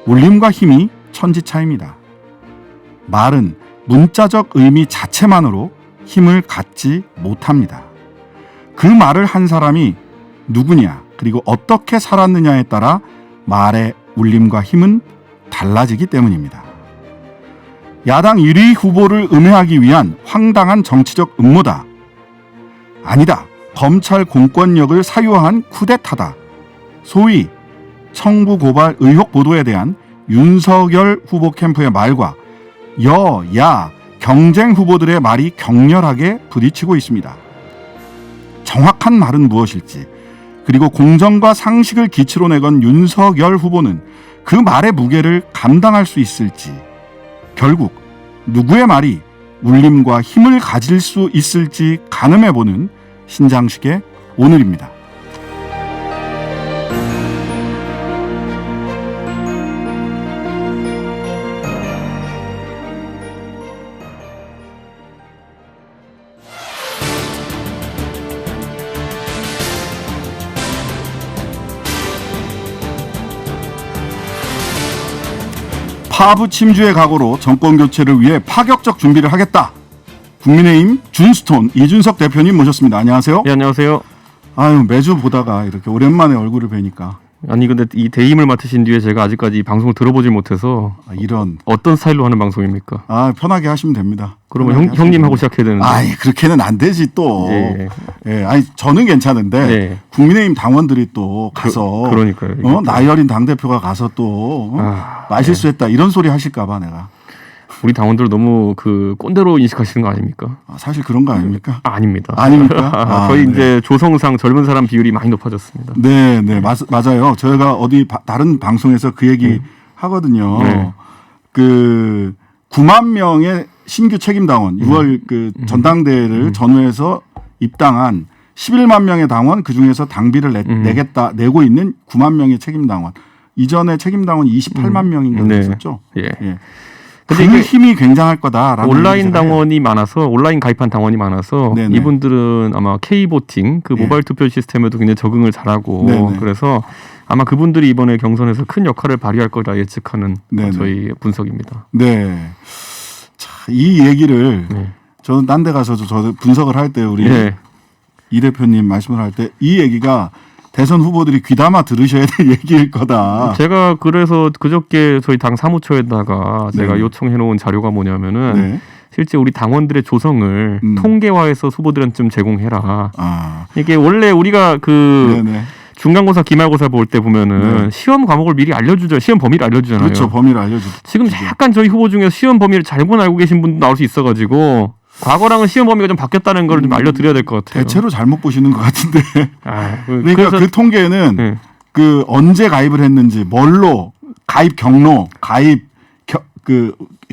울림과 힘이 천지차이입니다. 말은 문자적 의미 자체만으로 힘을 갖지 못합니다. 그 말을 한 사람이 누구냐 그리고 어떻게 살았느냐에 따라 말의 울림과 힘은 달라지기 때문입니다. 야당 1위 후보를 음해하기 위한 황당한 정치적 음모다. 아니다. 검찰 공권력을 사유한 쿠데타다. 소위 청부 고발 의혹 보도에 대한 윤석열 후보 캠프의 말과 여야 경쟁 후보들의 말이 격렬하게 부딪히고 있습니다. 정확한 말은 무엇일지, 그리고 공정과 상식을 기치로 내건 윤석열 후보는 그 말의 무게를 감당할 수 있을지, 결국 누구의 말이 울림과 힘을 가질 수 있을지 가늠해보는 신장식의 오늘입니다. 파부 침주의 각오로 정권 교체를 위해 파격적 준비를 하겠다. 국민의힘 준스톤 이준석 대표님 모셨습니다. 안녕하세요. 네, 안녕하세요. 아유, 매주 보다가 이렇게 오랜만에 얼굴을 뵈니까. 아니 근데 이 대임을 맡으신 뒤에 제가 아직까지 이 방송을 들어보질 못해서 이런. 어떤 스타일로 하는 방송입니까? 편하게 하시면 됩니다. 그러면 형님하고 시작해야 되는데. 아이, 그렇게는 안 되지 또. 예. 예, 아니 저는 괜찮은데 예. 국민의힘 당원들이 또 가서 그러니까요. 나열인 당 대표가 가서 또 말실수했다 이런 소리 하실까봐 내가. 우리 당원들 너무 그 꼰대로 인식하시는 거 아닙니까? 사실 그런 거 아닙니까? 아닙니다. 아닙니까? 저희 네. 이제 조성상 젊은 사람 비율이 많이 높아졌습니다. 네, 맞아요. 저희가 어디 다른 방송에서 그 얘기 하거든요. 네. 그 9만 명의 신규 책임당원 6월 그 전당대회를 전후해서 입당한 11만 명의 당원, 그 중에서 당비를 내고 있는 9만 명의 책임당원. 이전에 책임당원이 28만 명인가 네. 됐었죠. 예. 예. 근데 그 이게 힘이 굉장할 거다라는 온라인 당원이 많아서 온라인 가입한 당원이 많아서 네네. 이분들은 아마 K보팅 그 모바일 투표 시스템에도 굉장히 적응을 잘하고 네네. 그래서 아마 그분들이 이번에 경선에서 큰 역할을 발휘할 거라 예측하는 네네. 저희 분석입니다. 네. 자, 이 얘기를 저는 딴 데 가서 저 분석을 할 때 우리 예. 이 대표님 말씀을 할 때 이 얘기가 대선 후보들이 귀담아 들으셔야 될 얘기일 거다. 제가 그래서 그저께 저희 당 사무처에다가 제가 네. 요청해 놓은 자료가 뭐냐면은 네. 실제 우리 당원들의 조성을 통계화해서 후보들한테 좀 제공해라. 이게 원래 우리가 그 네네. 중간고사, 기말고사 볼 때 보면은 네. 시험 과목을 미리 알려주죠. 시험 범위를 알려주잖아요. 그렇죠. 범위를 알려주죠. 지금 약간 저희 후보 중에서 시험 범위를 잘못 알고 계신 분도 나올 수 있어가지고 과거랑은 시험 범위가 좀 바뀌었다는 걸 좀 알려드려야 될 것 같아요. 대체로 잘못 보시는 것 같은데. 그러니까 그래서 그 통계는 네. 그 언제 가입을 했는지, 뭘로 가입 경로,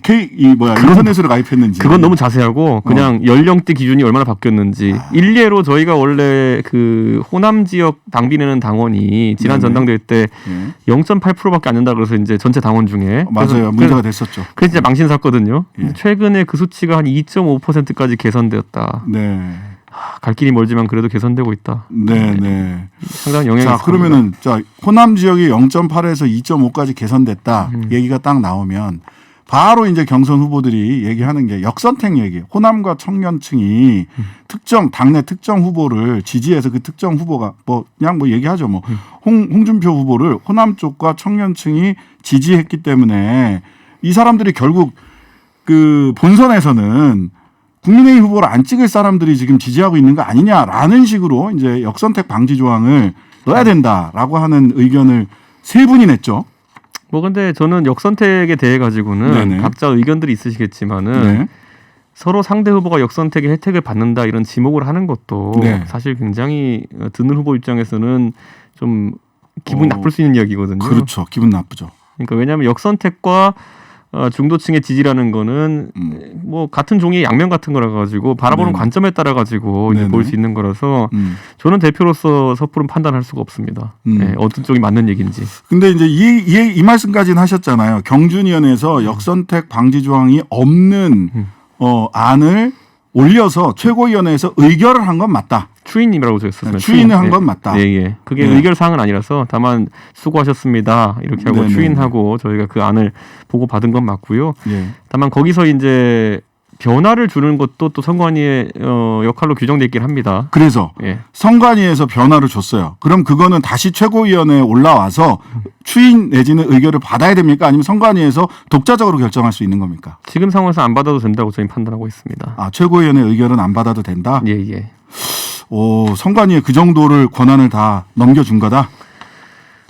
인터넷으로 가입했는지. 그건 너무 자세하고 그냥 연령대 기준이 얼마나 바뀌었는지 일례로 저희가 원래 그 호남 지역 당비 내는 당원이 지난 네네. 전당대회 때 예. 0.8%밖에 안 된다 그래서 이제 전체 당원 중에 맞아요. 문제가 됐었죠. 그게 진짜 망신 샀거든요. 예. 최근에 그 수치가 한 2.5%까지 개선되었다. 네. 갈 길이 멀지만 그래도 개선되고 있다. 네. 상당히 영향이 자, 있습니다. 그러면은 호남 지역이 0.8에서 2.5까지 개선됐다. 얘기가 딱 나오면 바로 이제 경선 후보들이 얘기하는 게 역선택 얘기. 호남과 청년층이 당내 특정 후보를 지지해서 그 특정 후보가 그냥 얘기하죠. 홍준표 후보를 호남 쪽과 청년층이 지지했기 때문에 이 사람들이 결국 그 본선에서는 국민의힘 후보를 안 찍을 사람들이 지금 지지하고 있는 거 아니냐라는 식으로 이제 역선택 방지 조항을 넣어야 된다라고 하는 의견을 세 분이 냈죠. 근데 저는 역선택에 대해 가지고는 네네. 각자 의견들이 있으시겠지만은 네. 서로 상대 후보가 역선택의 혜택을 받는다 이런 지목을 하는 것도 네. 사실 굉장히 듣는 후보 입장에서는 좀 기분이 나쁠 수 있는 이야기거든요. 그렇죠. 기분 나쁘죠. 그러니까 왜냐하면 역선택과 중도층의 지지라는 거는 같은 종이의 양면 같은 거라 가지고 바라보는 네네. 관점에 따라 가지고 이제 볼 수 있는 거라서 저는 대표로서 섣부른 판단할 수가 없습니다. 네, 어떤 쪽이 맞는 얘기인지. 근데 이제 이 말씀까지는 하셨잖아요. 경준위원회에서 역선택 방지 조항이 없는 안을 올려서 최고위원회에서 의결을 한 건 맞다. 추인이라고 적었었어요. 추인을 한 건 맞다. 예. 그게 네. 의결 사항은 아니라서 다만 수고하셨습니다. 이렇게 하고 네네. 추인하고 저희가 그 안을 보고 받은 건 맞고요. 예. 다만 거기서 이제 변화를 주는 것도 또 선관위의 역할로 규정돼 있긴 합니다. 그래서 예. 선관위에서 변화를 줬어요. 그럼 그거는 다시 최고위원회에 올라와서 추인 내지는 의결을 받아야 됩니까? 아니면 선관위에서 독자적으로 결정할 수 있는 겁니까? 지금 상황에서 안 받아도 된다고 저희 판단하고 있습니다. 아, 최고위원회 의결은 안 받아도 된다? 예, 예. 오, 선관위에 그 정도를 권한을 다 넘겨준 거다?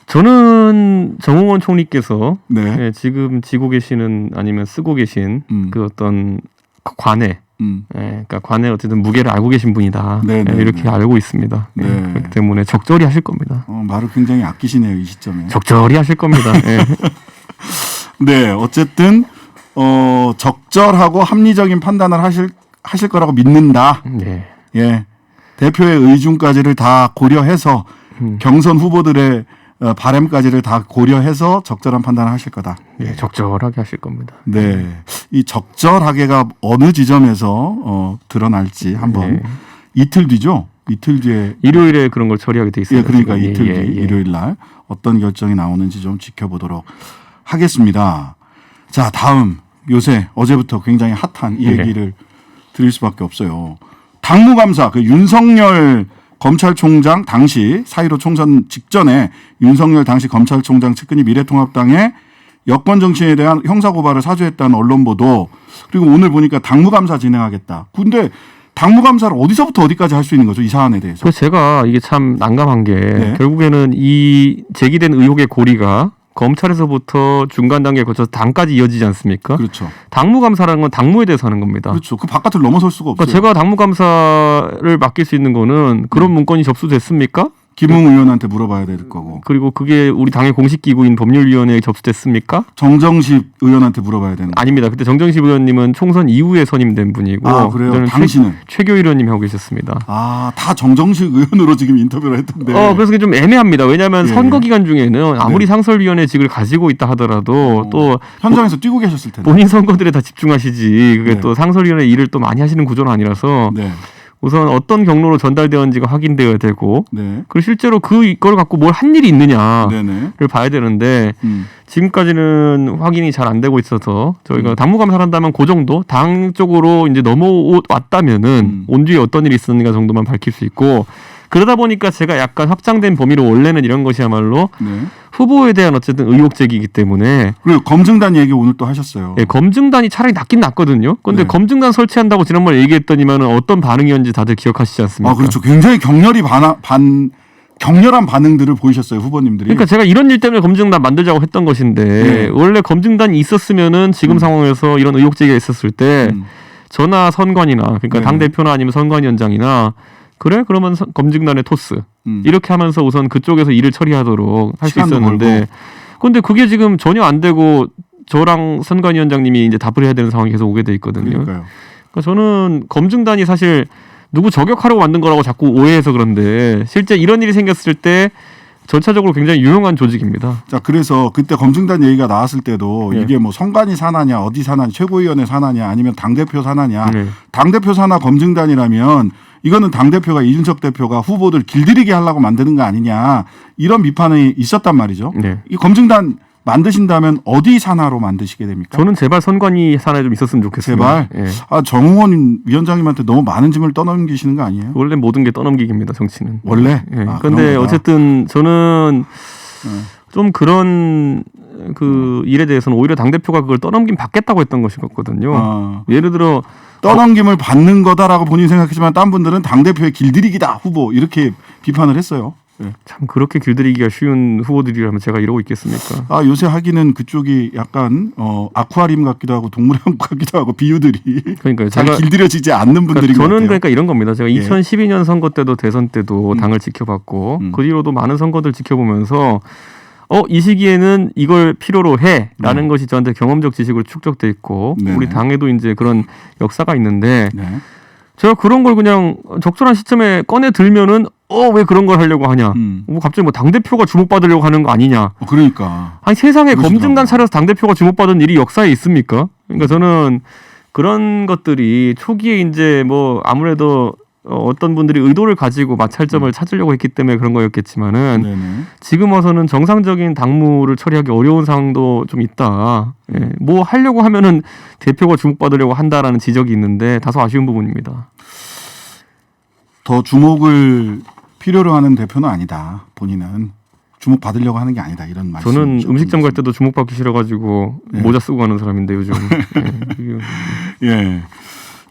저는 정홍원 총리께서 네. 예, 지금 지고 계시는 아니면 쓰고 계신 그 어떤 관에 그러니까 관에 어쨌든 무게를 알고 계신 분이다. 네, 네, 이렇게 네. 알고 있습니다. 네. 그렇기 때문에 적절히 하실 겁니다. 말을 굉장히 아끼시네요, 이 시점에. 적절히 하실 겁니다. 예. 네, 어쨌든 적절하고 합리적인 판단을 하실 거라고 믿는다. 네. 예, 대표의 의중까지를 다 고려해서 경선 후보들의 바램까지를 다 고려해서 적절한 판단을 하실 거다. 예, 적절하게 하실 겁니다. 네, 이 적절하게가 어느 지점에서 드러날지 한번 네. 이틀 뒤죠. 이틀 뒤에 일요일에 그런 걸 처리하게 돼 있어요. 예, 그러니까 지금. 이틀 뒤 일요일 날 어떤 결정이 나오는지 좀 지켜보도록 하겠습니다. 자, 다음 요새 어제부터 굉장히 핫한 이 네. 얘기를 드릴 수밖에 없어요. 당무감사 그 윤석열 검찰총장 당시 4.15 총선 직전에 윤석열 당시 검찰총장 측근이 미래통합당에 여권 정치인에 대한 형사고발을 사주했다는 언론 보도, 그리고 오늘 보니까 당무감사 진행하겠다. 근데 당무감사를 어디서부터 어디까지 할 수 있는 거죠? 이 사안에 대해서. 그래서 제가 이게 참 난감한 게 네. 결국에는 이 제기된 의혹의 고리가 검찰에서부터 중간 단계에 거쳐서 당까지 이어지지 않습니까? 그렇죠. 당무감사라는 건 당무에 대해서 하는 겁니다. 그렇죠. 그 바깥을 넘어설 수가 없어요. 그러니까 제가 당무감사를 맡길 수 있는 거는 그런 문건이 접수됐습니까? 김웅 의원한테 물어봐야 될 거고, 그리고 그게 우리 당의 공식 기구인 법률위원회에 접수됐습니까? 정정식 의원한테 물어봐야 되는 거죠. 아닙니다. 그때 정정식 의원님은 총선 이후에 선임된 분이고, 아, 그래요? 저는 당신은? 최교일 의원님이 하고 계셨습니다. 아, 다 정정식 의원으로 지금 인터뷰를 했던데. 그래서 그게 좀 애매합니다. 왜냐하면 예. 선거 기간 중에는 아무리 네. 상설위원회직을 가지고 있다 하더라도 또 현장에서 뛰고 계셨을 텐데. 본인 선거들에 다 집중하시지. 그게 네. 또 상설위원회 일을 또 많이 하시는 구조는 아니라서 네, 우선 어떤 경로로 전달되었는지가 확인되어야 되고, 네, 그리고 실제로 그걸 갖고 뭘 한 일이 있느냐를 네네. 봐야 되는데 지금까지는 확인이 잘 안 되고 있어서 저희가 당무감사를 한다면 그 정도 당 쪽으로 이제 넘어왔다면은 온 뒤에 어떤 일이 있었는가 정도만 밝힐 수 있고, 그러다 보니까 제가 약간 확장된 범위로 원래는 이런 것이야말로 네. 후보에 대한 어쨌든 의혹 제기이기 때문에 그리고 검증단 얘기 오늘 또 하셨어요. 예, 검증단이 차라리 낫긴 낫거든요. 그런데 네. 검증단 설치한다고 지난번에 얘기했더니만은 어떤 반응이었는지 다들 기억하시지 않습니까? 아, 그렇죠. 굉장히 격렬한 반응들을 보이셨어요, 후보님들이. 그러니까 제가 이런 일 때문에 검증단 만들자고 했던 것인데 네. 원래 검증단이 있었으면은 지금 상황에서 이런 의혹 제기가 있었을 때 저나 선관이나 그러니까 네. 당 대표나 아니면 선관위원장이나 그래 그러면 검증단의 토스 이렇게 하면서 우선 그쪽에서 일을 처리하도록 할 수 시간도 있었는데, 그런데 그게 지금 전혀 안 되고 저랑 선관위원장님이 이제 답을 해야 되는 상황이 계속 오게 돼 있거든요. 그러니까요. 그러니까 저는 검증단이 사실 누구 저격하려고 만든 거라고 자꾸 오해해서 그런데 실제 이런 일이 생겼을 때 전차적으로 굉장히 유용한 조직입니다. 자, 그래서 그때 검증단 얘기가 나왔을 때도 네. 이게 뭐 선관위 산하냐, 어디 산하냐, 최고위원회 산하냐, 아니면 당대표 산하냐. 네. 당대표 산하 검증단이라면 이거는 당대표가 이준석 대표가 후보들 길들이게 하려고 만드는 거 아니냐, 이런 비판이 있었단 말이죠. 네. 이 검증단 만드신다면 어디 산하로 만드시게 됩니까? 저는 제발 선관위 산하에 좀 있었으면 좋겠습니다. 제발. 예. 아, 정홍원 위원장님한테 너무 많은 짐을 떠넘기시는 거 아니에요? 원래 모든 게 떠넘기기입니다. 정치는. 원래? 예. 아, 그런데 그런 거다. 어쨌든 저는 좀 그런 그 일에 대해서는 오히려 당 대표가 그걸 떠넘김 받겠다고 했던 것이거든요. 아, 예를 들어 떠넘김을 받는 거다라고 본인이 생각했지만 딴 분들은 당대표의 길들이기다 후보 이렇게 비판을 했어요. 네. 참 그렇게 길들이기가 쉬운 후보들이라면 제가 이러고 있겠습니까? 아, 요새 하기는 그쪽이 약간 아쿠아리움 같기도 하고 동물원 같기도 하고 비유들이 그러니까 잘 제가 길들여지지 않는 분들인 것 저는 같아요. 그러니까 이런 겁니다. 제가 예. 2012년 선거 때도 대선 때도 당을 지켜봤고 그 뒤로도 많은 선거들 지켜보면서 이 시기에는 이걸 필요로 해라는 것이 저한테 경험적 지식으로 축적돼 있고 네. 우리 당에도 이제 그런 역사가 있는데 네. 제가 그런 걸 그냥 적절한 시점에 꺼내 들면은 왜 그런 걸 하려고 하냐? 뭐 갑자기 뭐 당 대표가 주목받으려고 하는 거 아니냐? 그러니까. 아니 세상에 그러시더라고요. 검증단 차려서 당 대표가 주목받은 일이 역사에 있습니까? 그러니까 저는 그런 것들이 초기에 이제 뭐 아무래도 어떤 분들이 의도를 가지고 마찰점을 찾으려고 했기 때문에 그런 거였겠지만은 네네. 지금 와서는 정상적인 당무를 처리하기 어려운 상황도 좀 있다. 예, 뭐 하려고 하면은 대표가 주목받으려고 한다라는 지적이 있는데 다소 아쉬운 부분입니다. 더 주목을 필요로 하는 대표는 아니다. 본인은 주목 받으려고 하는 게 아니다. 이런 말씀. 저는 음식점 갈 때도 주목받기 싫어가지고 네. 모자 쓰고 가는 사람인데 요즘. 예.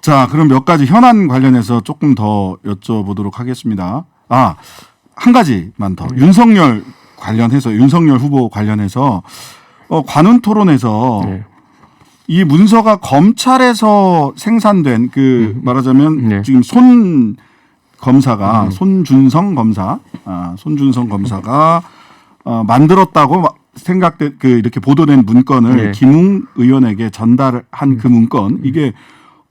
자, 그럼 몇 가지 현안 관련해서 조금 더 여쭤보도록 하겠습니다. 한 가지만 더. 윤석열 관련해서, 윤석열 후보 관련해서, 관훈 토론에서 네. 이 문서가 검찰에서 생산된 말하자면 네. 지금 검사가, 손준성 검사가, 만들었다고 이렇게 보도된 문건을 네. 김웅 의원에게 전달한 그 문건, 이게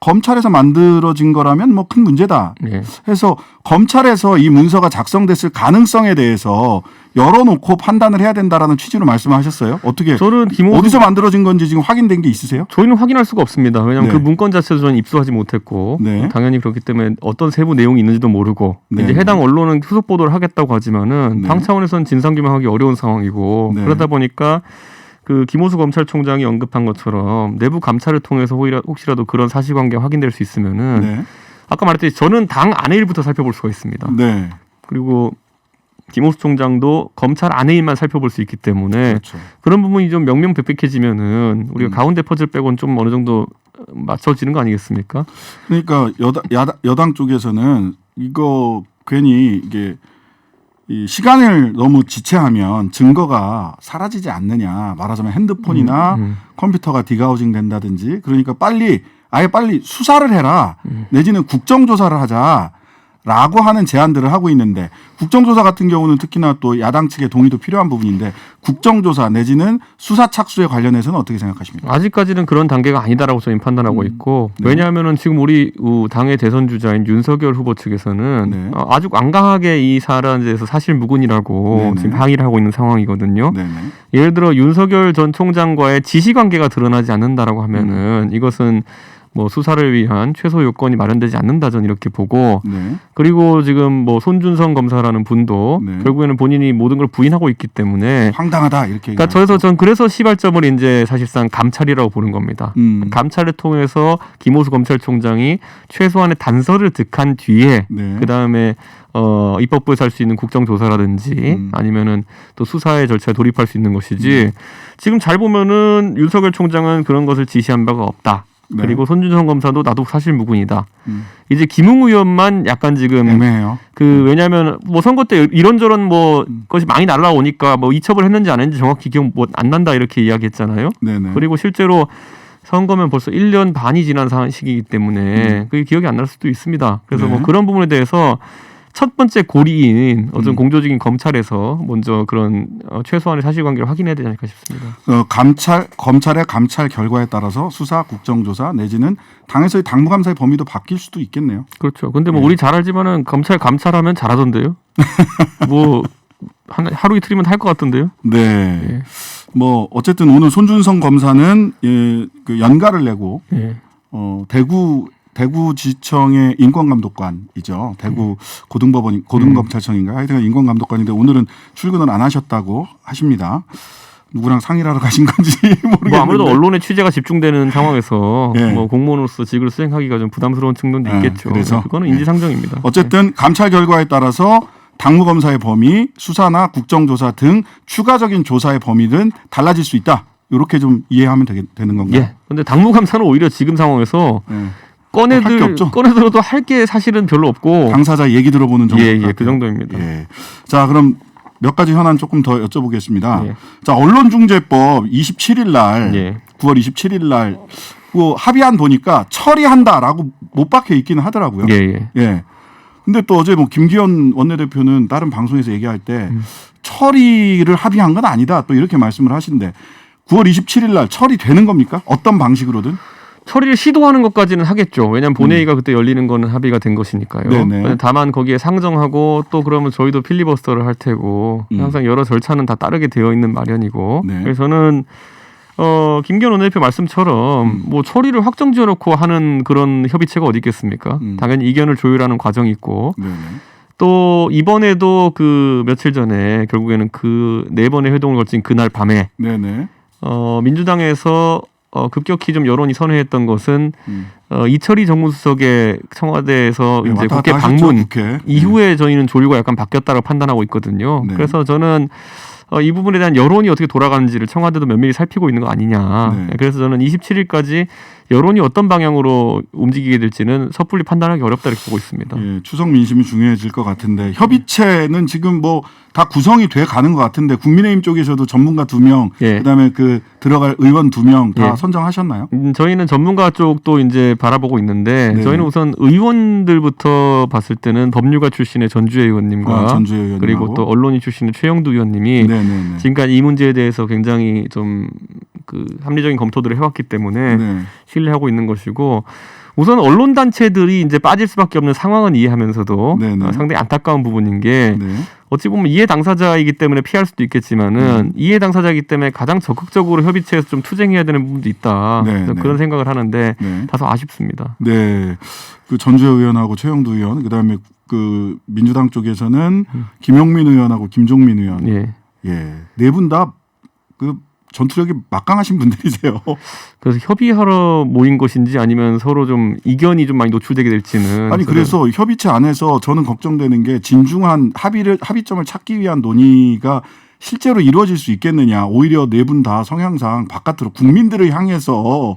검찰에서 만들어진 거라면 뭐 큰 문제다. 네. 해서 검찰에서 이 문서가 작성됐을 가능성에 대해서 열어놓고 판단을 해야 된다라는 취지로 말씀하셨어요. 어떻게 저는 어디서 만들어진 건지 지금 확인된 게 있으세요? 저희는 확인할 수가 없습니다. 왜냐하면 네. 그 문건 자체도 저는 입수하지 못했고 네. 당연히 그렇기 때문에 어떤 세부 내용이 있는지도 모르고 네. 이제 해당 언론은 후속 보도를 하겠다고 하지만은 네. 당 차원에서는 진상규명하기 어려운 상황이고 네. 그러다 보니까 그 김호수 검찰총장이 언급한 것처럼 내부 감찰을 통해서 혹시라도 그런 사실관계가 확인될 수 있으면은 네. 아까 말했듯이 저는 당 안의 일부터 살펴볼 수가 있습니다. 네. 그리고 김호수 총장도 검찰 안의 일만 살펴볼 수 있기 때문에 그렇죠. 그런 부분이 좀 명명백백해지면은 우리가 가운데 퍼즐 빼고는 좀 어느 정도 맞춰지는 거 아니겠습니까? 그러니까 여당 쪽에서는 이거 괜히 이게 이 시간을 너무 지체하면 증거가 사라지지 않느냐. 말하자면 핸드폰이나 컴퓨터가 디가우징 된다든지 그러니까 아예 빨리 수사를 해라. 내지는 국정조사를 하자라고 하는 제안들을 하고 있는데 국정조사 같은 경우는 특히나 또 야당 측의 동의도 필요한 부분인데 국정조사 내지는 수사 착수에 관련해서는 어떻게 생각하십니까? 아직까지는 그런 단계가 아니다라고 저는 판단하고 있고 네. 왜냐하면은 지금 우리 당의 대선 주자인 윤석열 후보 측에서는 네. 아주 완강하게 이 사안에 대해서 사실무근이라고 네네. 지금 항의를 하고 있는 상황이거든요. 네네. 예를 들어 윤석열 전 총장과의 지시관계가 드러나지 않는다라고 하면은 이것은 뭐 수사를 위한 최소 요건이 마련되지 않는다 저는 이렇게 보고 네. 그리고 지금 뭐 손준성 검사라는 분도 네. 결국에는 본인이 모든 걸 부인하고 있기 때문에 황당하다 이렇게. 그러니까 전 그래서 시발점을 이제 사실상 감찰이라고 보는 겁니다. 감찰을 통해서 김호수 검찰총장이 최소한의 단서를 득한 뒤에 네. 그 다음에 입법부에서 할 수 있는 국정조사라든지 아니면은 또 수사의 절차에 돌입할 수 있는 것이지 지금 잘 보면은 윤석열 총장은 그런 것을 지시한 바가 없다. 네. 그리고 손준성 검사도 나도 사실 무근이다. 이제 김웅 의원만 약간 지금 애매해요. 왜냐하면 뭐 선거 때 이런저런 뭐 것이 많이 날라오니까 뭐 이첩을 했는지 안 했는지 정확히 기억 안 난다 이렇게 이야기했잖아요. 네네. 그리고 실제로 선거면 벌써 1년 반이 지난 시기이기 때문에 그게 기억이 안 날 수도 있습니다. 그래서 네. 뭐 그런 부분에 대해서 첫 번째 고리인 어떤 공조적인 검찰에서 먼저 그런 최소한의 사실관계를 확인해야 되지 않을까 싶습니다. 검찰의 감찰 결과에 따라서 수사, 국정조사 내지는 당에서의 당무감사의 범위도 바뀔 수도 있겠네요. 그렇죠. 근데 뭐 우리 잘 알지만은 감찰하면 잘하던데요. 뭐 하루 이틀이면 할 것 같던데요. 네. 예. 뭐 어쨌든 오늘 손준성 검사는 그 연가를 내고 예. 대구지청의 인권감독관이죠. 대구 고등검찰청인가요? 하여튼 인권감독관인데 오늘은 출근을 안 하셨다고 하십니다. 누구랑 상의를 하러 가신 건지 모르겠는데. 뭐 아무래도 언론의 취재가 집중되는 상황에서 네. 뭐 공무원으로서 직을 수행하기가 좀 부담스러운 측면도 네, 있겠죠. 그래서 그거는 인지상정입니다. 어쨌든 감찰 결과에 따라서 당무검사의 범위, 수사나 국정조사 등 추가적인 조사의 범위는 달라질 수 있다. 이렇게 좀 이해하면 되는 건가요? 예. 근데 당무감사는 오히려 지금 상황에서 네. 할게 없죠? 꺼내들어도 할 게 사실은 별로 없고. 당사자 얘기 들어보는 정도. 예, 그 정도입니다. 예. 자, 그럼 몇 가지 현안 조금 더 여쭤보겠습니다. 예. 자, 언론중재법 27일 날, 예. 9월 27일 날, 합의안 보니까 처리한다라고 못 박혀 있기는 하더라고요. 예. 예. 근데 또 어제 뭐 김기현 원내대표는 다른 방송에서 얘기할 때 처리를 합의한 건 아니다. 또 이렇게 말씀을 하시는데 9월 27일 날 처리되는 겁니까? 어떤 방식으로든? 처리를 시도하는 것까지는 하겠죠. 왜냐하면 본회의가 그때 열리는 거는 합의가 된 것이니까요. 네네. 다만 거기에 상정하고 또 그러면 저희도 필리버스터를 할 테고 항상 여러 절차는 다 따르게 되어 있는 마련이고 네. 그래서 저는 김기현 원내대표 말씀처럼 뭐 처리를 확정 지어놓고 하는 그런 협의체가 어디 있겠습니까? 당연히 이견을 조율하는 과정이 있고 네네. 또 이번에도 그 며칠 전에 결국에는 그 4번의 회동을 거친 그날 밤에 네네. 민주당에서 급격히 좀 여론이 선회했던 것은 이철희 정무수석의 청와대에서 네, 이제 왔다 국회 갔다 하셨죠, 방문 국회. 이후에 저희는 조류가 약간 바뀌었다고 판단하고 있거든요. 네. 그래서 저는 이 부분에 대한 여론이 어떻게 돌아가는지를 청와대도 면밀히 살피고 있는 거 아니냐. 네. 그래서 저는 27일까지 여론이 어떤 방향으로 움직이게 될지는 섣불리 판단하기 어렵다 이렇게 보고 있습니다. 예, 추석 민심이 중요해질 것 같은데 협의체는 지금 뭐 다 구성이 돼 가는 것 같은데 국민의힘 쪽에서도 전문가 2명, 예. 그다음에 그 들어갈 의원 2명 다 예. 선정하셨나요? 저희는 전문가 쪽도 이제 바라보고 있는데 네. 저희는 우선 의원들부터 봤을 때는 법률가 출신의 전주혜 의원님과 전주혜 의원님하고. 그리고 또 언론인 출신의 최영두 의원님이 네네네. 지금까지 이 문제에 대해서 굉장히 좀 그 합리적인 검토들을 해왔기 때문에 네. 신뢰하고 있는 것이고 우선 언론 단체들이 이제 빠질 수밖에 없는 상황은 이해하면서도 네네. 상당히 안타까운 부분인 게 네. 어찌 보면 이해 당사자이기 때문에 피할 수도 있겠지만은 이해 당사자이기 때문에 가장 적극적으로 협의체에서 좀 투쟁해야 되는 부분도 있다. 네, 그래서 네. 그런 생각을 하는데 네. 다소 아쉽습니다. 네. 그 전주혜 의원하고 최영두 의원, 그다음에 그 민주당 쪽에서는 김용민 의원하고 김종민 의원. 예. 예. 네 분 다 그 전투력이 막강하신 분들이세요. 그래서 협의하러 모인 것인지 아니면 서로 좀 이견이 좀 많이 노출되게 될지는 아니 그래서 협의체 안에서 저는 걱정되는 게 진중한 합의점을 찾기 위한 논의가 실제로 이루어질 수 있겠느냐. 오히려 네 분 다 성향상 바깥으로 국민들을 향해서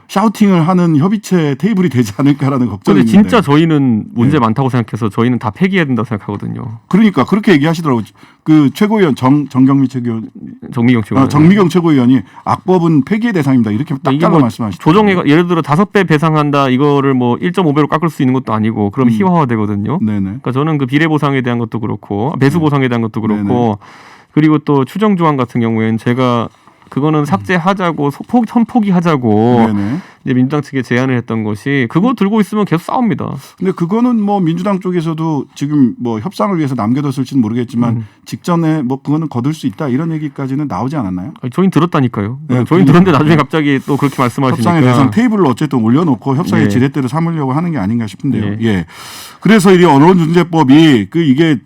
샤우팅을 하는 협의체 테이블이 되지 않을까라는 걱정이 근데 있는데. 진짜 저희는 문제 네. 많다고 생각해서 저희는 다 폐기해야 된다고 생각하거든요. 그러니까 그렇게 얘기하시더라고요. 그 최고위원 정경미 최고위원, 정미경 최고. 정미경 최고위원이 악법은 폐기의 대상입니다. 이렇게 딱 이게 잘라 뭐 말씀하시죠. 조정해 예를 들어 5배 배상한다 이거를 뭐 1.5배로 깎을 수 있는 것도 아니고 그럼 희화화 되거든요. 네네. 그러니까 저는 그 비례 보상에 대한 것도 그렇고 배수 보상에 대한 것도 그렇고 네네. 그리고 또 추정 조항 같은 경우에는 제가 그거는 삭제하자고 선포기하자고 네네. 이제 민주당 측에 제안을 했던 것이 그거 들고 있으면 계속 싸웁니다. 근데 그거는 뭐 민주당 쪽에서도 지금 뭐 협상을 위해서 남겨뒀을지는 모르겠지만 직전에 뭐 그거는 거둘 수 있다 이런 얘기까지는 나오지 않았나요? 아니, 저희는 들었다니까요. 네, 저희는 들었는데 네. 나중에 갑자기 또 그렇게 말씀하시니까 협상에 대해서는 테이블로 어쨌든 올려놓고 협상의 예. 지렛대로 삼으려고 하는 게 아닌가 싶은데요. 예. 예. 그래서 이 언론중재법이 이게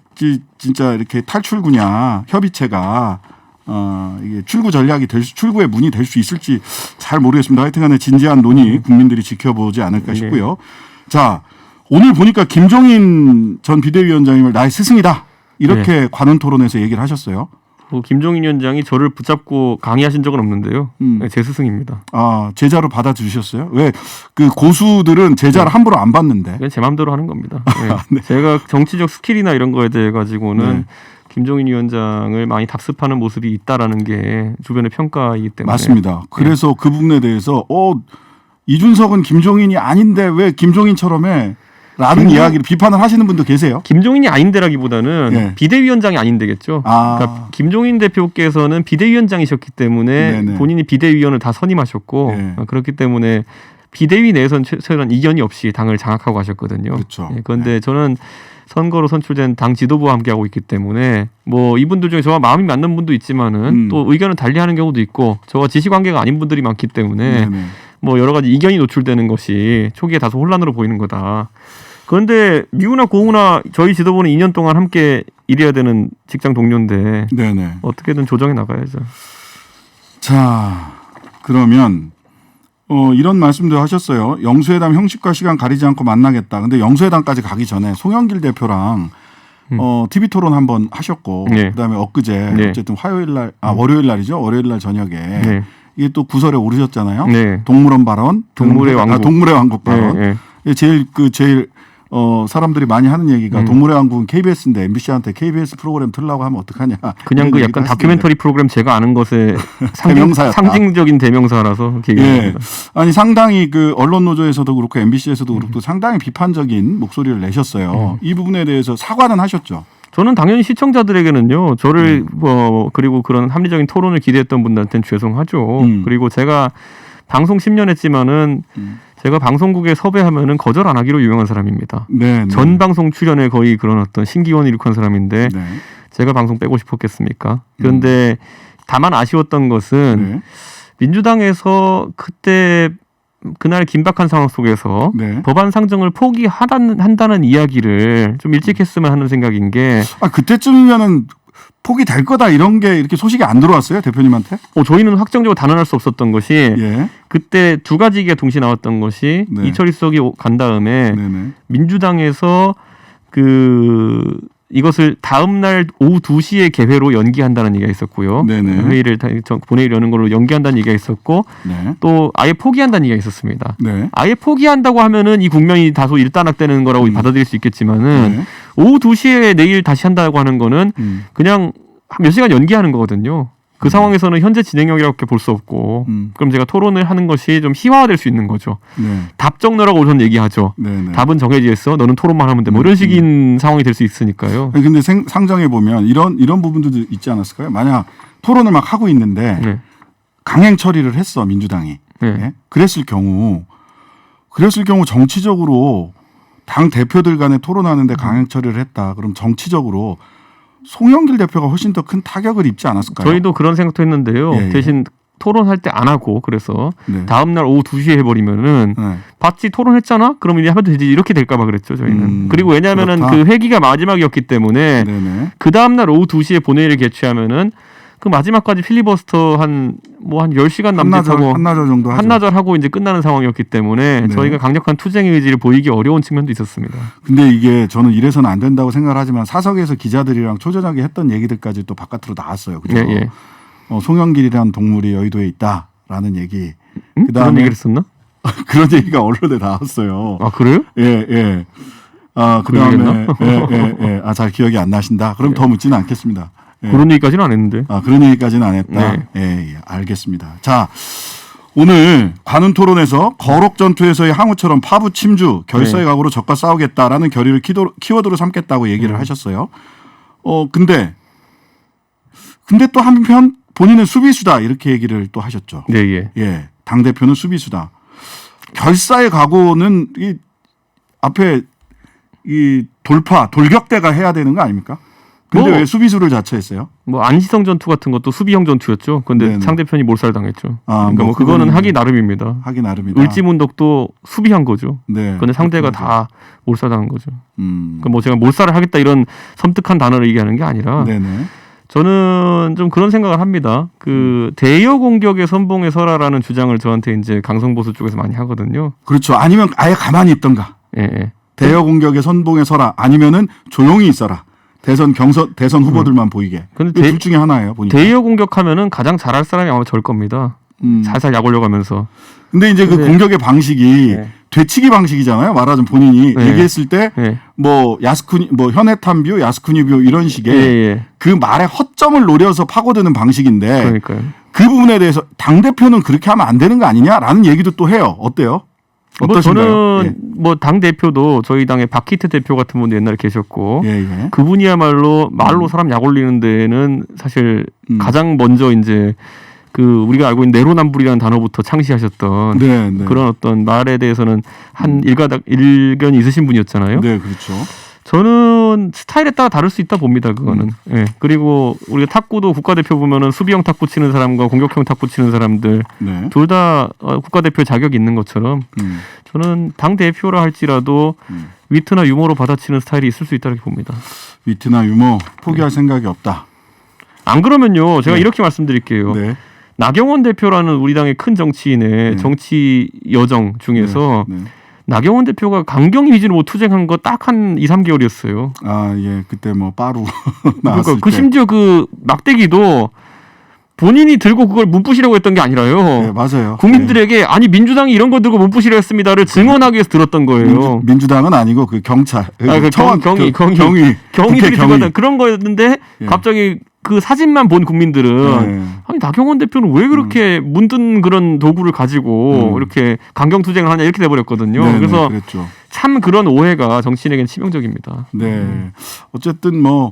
진짜 이렇게 탈출구냐 협의체가 이게 출구 전략이 출구의 문이 될 수 있을지 잘 모르겠습니다. 하여튼간에 진지한 논의 국민들이 지켜보지 않을까 싶고요. 자, 오늘 보니까 김종인 전 비대위원장님을 나의 스승이다 이렇게 관훈 토론에서 얘기를 하셨어요. 김종인 위원장이 저를 붙잡고 강의하신 적은 없는데요. 네, 제 스승입니다. 아, 제자로 받아주셨어요? 왜 그 고수들은 제자를 함부로 안 받는데? 그냥 제 마음대로 하는 겁니다. 네. 네. 제가 정치적 스킬이나 이런 거에 대해 가지고는 네. 김종인 위원장을 많이 답습하는 모습이 있다라는 게 주변의 평가이기 때문에 맞습니다. 그래서 그 부분에 대해서 이준석은 김종인이 아닌데 왜 김종인처럼 해? 라는 이야기를 비판을 하시는 분도 계세요. 김종인이 아닌데라기보다는 네. 비대위원장이 아닌데겠죠. 아. 그러니까 김종인 대표께서는 비대위원장이셨기 때문에 네네. 본인이 비대위원을 다 선임하셨고 네. 그렇기 때문에 비대위 내에서는 최소한 이견이 없이 당을 장악하고 가셨거든요. 그렇죠. 그런데 저는 선거로 선출된 당 지도부와 함께하고 있기 때문에 뭐 이분들 중에 저와 마음이 맞는 분도 있지만은 또 의견을 달리하는 경우도 있고 저와 지시관계가 아닌 분들이 많기 때문에 네네. 뭐 여러 가지 이견이 노출되는 것이 초기에 다소 혼란으로 보이는 거다. 그런데 미우나 고우나 저희 지도부는 2년 동안 함께 일해야 되는 직장 동료인데 네네. 어떻게든 조정해 나가야죠. 자, 그러면 이런 말씀도 하셨어요. 영수회담 형식과 시간 가리지 않고 만나겠다. 근데 영수회담까지 가기 전에 송영길 대표랑 TV 토론 한번 하셨고 네. 그다음에 엊그제 네. 어쨌든 월요일 날이죠. 월요일 날 저녁에 네. 이게 또 구설에 오르셨잖아요. 네. 동물원 발언, 동물의 왕국. 동물의 왕국 발언. 네, 이게 제일 사람들이 많이 하는 얘기가 동물의 왕국은 KBS인데 MBC한테 KBS 프로그램 틀라고 하면 어떡하냐. 그냥 그 약간 다큐멘터리 프로그램 제가 아는 것의 대명사였다. 상징적인 대명사라서 그렇게 예. 얘기합니다. 아니 상당히 그 언론 노조에서도 그렇고 MBC에서도 그렇고 상당히 비판적인 목소리를 내셨어요. 이 부분에 대해서 사과는 하셨죠. 저는 당연히 시청자들에게는요. 저를 그리고 그런 합리적인 토론을 기대했던 분들한테는 죄송하죠. 그리고 제가 방송 10년 했지만은 제가 방송국에 섭외하면은 거절 안 하기로 유명한 사람입니다. 네. 전 방송 출연에 거의 그런 어떤 신기원 이룩한 사람인데 네. 제가 방송 빼고 싶었겠습니까? 그런데 다만 아쉬웠던 것은 네. 민주당에서 그날 긴박한 상황 속에서 네. 법안 상정을 포기한다는 이야기를 좀 일찍 했으면 하는 생각인 게 그때쯤이면은 포기될 거다 이런 게 이렇게 소식이 안 들어왔어요 대표님한테? 저희는 확정적으로 단언할 수 없었던 것이 예. 그때 두 가지 얘기가 동시에 나왔던 것이 네. 이철희 수석이 간 다음에 네네. 민주당에서 이것을 다음 날 오후 2시에 개회로 연기한다는 얘기가 있었고요. 네네. 회의를 본회의를 여는 걸로 연기한다는 얘기가 있었고 네. 또 아예 포기한다는 얘기가 있었습니다. 네. 아예 포기한다고 하면은 이 국면이 다소 일단락되는 거라고 받아들일 수 있겠지만은 네. 오후 2시에 내일 다시 한다고 하는 거는 그냥 몇 시간 연기하는 거거든요. 그 상황에서는 현재 진행형이라고 볼 수 없고 그럼 제가 토론을 하는 것이 좀 희화화될 수 있는 거죠. 네. 답 적너라고 우선 얘기하죠. 네네. 답은 정해져 있어. 너는 토론만 하면 돼. 뭐 이런 식인 상황이 될 수 있으니까요. 아니, 근데 상정해 보면 이런 부분도 있지 않았을까요? 만약 토론을 막 하고 있는데 네. 강행 처리를 했어 민주당이. 네. 예? 그랬을 경우 정치적으로 당 대표들 간에 토론하는데 강행 처리를 했다. 그럼 정치적으로 송영길 대표가 훨씬 더 큰 타격을 입지 않았을까요? 저희도 그런 생각도 했는데요. 예, 예. 대신 토론할 때 안 하고 그래서 네. 다음 날 오후 2시에 해버리면은 네. 봤지 토론했잖아? 그러면 이제 하면 되지 이렇게 될까 봐 그랬죠 저희는. 그리고 왜냐하면은 그렇다. 그 회기가 마지막이었기 때문에 네네. 그 다음 날 오후 2시에 본회의를 개최하면은 그 마지막까지 필리버스터 한 10시간 남짓하고 한나절 정도 하죠. 한나절 하고 이제 끝나는 상황이었기 때문에 네. 저희가 강력한 투쟁의 의지를 보이기 어려운 측면도 있었습니다. 근데 이게 저는 이래서는 안 된다고 생각을 하지만 사석에서 기자들이랑 초저녁에 했던 얘기들까지 또 바깥으로 나왔어요. 그죠? 예, 예. 송영길이라는 동물이 여의도에 있다라는 얘기. 그런 그다음에 얘기를 했었나? 그런 얘기가 언론에 나왔어요. 아 그래요? 예, 예. 그 얘기했나? 예. 잘 기억이 안 나신다. 그럼 더 묻지는 않겠습니다. 예. 그런 얘기까지는 안 했는데. 그런 얘기까지는 안 했다. 네. 예, 알겠습니다. 자, 오늘 관훈 토론에서 거록 전투에서의 항우처럼 파부 침주, 결사의 네. 각오로 적과 싸우겠다라는 결의를 키워드로 삼겠다고 얘기를 하셨어요. 근데 또 한편 본인은 수비수다 이렇게 얘기를 또 하셨죠. 네, 예. 예, 당 대표는 수비수다. 결사의 각오는 이 앞에 이 돌격대가 해야 되는 거 아닙니까? 근데 왜 수비수를 자처했어요? 뭐 안시성 전투 같은 것도 수비형 전투였죠. 근데 네네. 상대편이 몰살당했죠. 그러니까 뭐 그거는 하기 나름입니다. 하기 나름이다. 을지문덕도 수비한 거죠. 네. 근데 상대가 그렇죠. 다 몰살당한 거죠. 음. 그러니까 제가 몰살을 하겠다 이런 섬뜩한 단어를 얘기하는 게 아니라 네네. 저는 좀 그런 생각을 합니다. 대여 공격의 선봉에 서라라는 주장을 저한테 이제 강성보수 쪽에서 많이 하거든요. 그렇죠. 아니면 아예 가만히 있던가. 예. 대여 공격의 선봉에 서라. 아니면은 조용히 있어라. 대선 후보들만 보이게. 근데 둘 중에 하나예요. 보니까. 대여 공격하면은 가장 잘할 사람이 아마 절 겁니다. 살살 약 올려가면서. 근데 이제 그 근데- 공격의 방식이 네. 되치기 방식이잖아요. 말하자면 본인이 네. 얘기했을 때 예. 뭐 야스쿠니 뭐 현해탄뷰, 야스쿠니뷰 이런 식의 예. 그 말의 허점을 노려서 파고드는 방식인데 그러니까요. 그 부분에 대해서 당 대표는 그렇게 하면 안 되는 거 아니냐라는 얘기도 또 해요. 어때요? 어떠신가요? 저는 뭐 당 대표도 저희 당의 박희태 대표 같은 분도 옛날에 계셨고 예. 그분이야말로 말로 사람 약 올리는 데는 사실 가장 먼저 이제 우리가 알고 있는 내로남불이라는 단어부터 창시하셨던 네. 그런 어떤 말에 대해서는 한 일견이 있으신 분이었잖아요. 네, 그렇죠. 저는 스타일에 따라 다를 수 있다 봅니다. 그거는. 예. 그리고 우리가 탁구도 국가대표 보면은 수비형 탁구 치는 사람과 공격형 탁구 치는 사람들 네. 둘 다 국가대표 자격이 있는 것처럼 저는 당 대표라 할지라도 위트나 유머로 받아치는 스타일이 있을 수 있다고 봅니다. 위트나 유머 포기할 생각이 없다. 안 그러면요, 제가 네. 이렇게 말씀드릴게요. 네. 나경원 대표라는 우리 당의 큰 정치인의 네. 정치 여정 중에서 네. 나경원 대표가 강경 이미지로 투쟁한 거 딱 한 2, 3개월이었어요. 예. 그때 뭐 빠루 나왔을 그러니까 그 때. 심지어 그 막대기도 본인이 들고 그걸 문부시려고 했던 게 아니라요. 네, 맞아요. 국민들에게 아니 민주당이 이런 거 들고 문부시려 했습니다를 증언하기 위해서 들었던 거예요. 민주당은 아니고 그 경찰. 그 경위 국회 들고 그런 거였는데 예. 갑자기 그 사진만 본 국민들은 네. 아니 나경원 대표는 왜 그렇게 문든 그런 도구를 가지고 이렇게 강경 투쟁을 하냐 이렇게 돼버렸거든요. 네, 그래서 그랬죠. 참 그런 오해가 정치인에겐 치명적입니다. 네. 어쨌든 뭐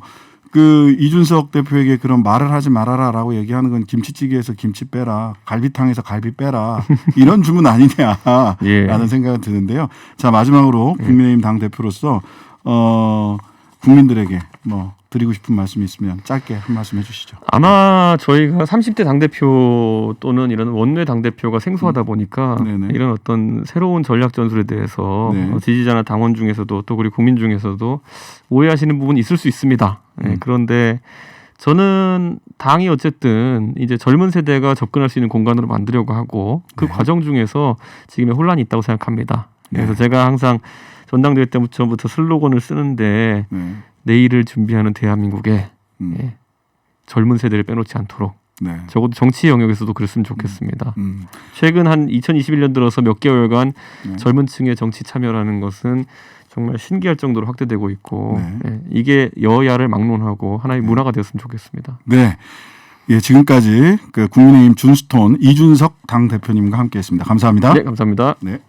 그 이준석 대표에게 그런 말을 하지 말아라라고 얘기하는 건 김치찌개에서 김치 빼라, 갈비탕에서 갈비 빼라 이런 주문 아니냐라는 예. 생각이 드는데요. 자 마지막으로 국민의힘 당 대표로서 국민들에게 뭐 드리고 싶은 말씀이 있으면 짧게 한 말씀 해주시죠. 아마 저희가 30대 당대표 또는 이런 원내 당대표가 생소하다 보니까 네네. 이런 어떤 새로운 전략 전술에 대해서 네. 지지자나 당원 중에서도 또 그리고 국민 중에서도 오해하시는 부분이 있을 수 있습니다. 네, 그런데 저는 당이 어쨌든 이제 젊은 세대가 접근할 수 있는 공간으로 만들려고 하고 그 네. 과정 중에서 지금의 혼란이 있다고 생각합니다. 그래서 네. 제가 항상 전당대회 때부터 슬로건을 쓰는데 네. 내일을 준비하는 대한민국에 음. 예, 젊은 세대를 빼놓지 않도록 네. 적어도 정치 영역에서도 그랬으면 좋겠습니다. 음. 최근 한 2021년 들어서 몇 개월간 네. 젊은 층의 정치 참여라는 것은 정말 신기할 정도로 확대되고 있고 네. 예, 이게 여야를 막론하고 하나의 문화가 되었으면 좋겠습니다. 네. 예, 지금까지 그 국민의힘 준스톤 이준석 당 대표님과 함께했습니다. 감사합니다. 네, 감사합니다. 네.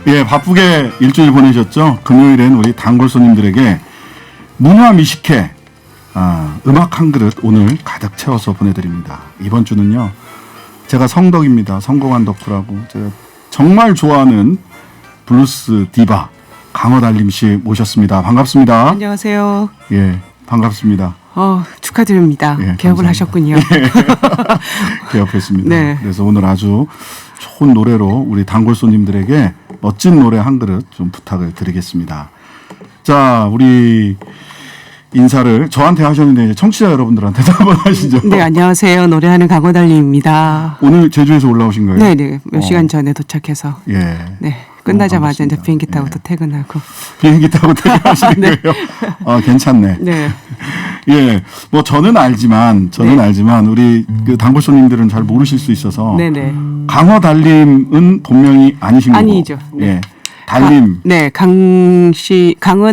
예, 바쁘게 일주일 보내셨죠? 금요일엔 우리 단골 손님들에게 문화 미식회 음악 한 그릇 오늘 가득 채워서 보내드립니다. 이번 주는요, 제가 성덕입니다. 성공한 덕후라고 제가 정말 좋아하는 블루스 디바 강허달림 씨 모셨습니다. 반갑습니다. 안녕하세요. 예, 반갑습니다. 축하드립니다. 예, 개업을 감사합니다. 하셨군요. 개업했습니다. 네. 그래서 오늘 아주 좋은 노래로 우리 단골 손님들에게 멋진 노래 한 그릇 좀 부탁을 드리겠습니다. 자, 우리 인사를 저한테 하셨는데 이제 청취자 여러분들한테도 한번 하시죠. 네, 안녕하세요. 노래하는 강호달리입니다. 오늘 제주에서 올라오신 거예요? 네, 네. 몇 시간 전에 도착해서 예. 네. 끝나자마자 이제 반갑습니다. 비행기 타고 예. 또 퇴근하고. 비행기 타고 퇴근하시는 네. 거예요? 괜찮네. 네. 예. 뭐 저는 알지만 우리 그 단골 손님들은 잘 모르실 수 있어서 네, 네. 강허달림은 본명이 아니신 거고. 아니죠. 네. 예. 달림. 네, 강은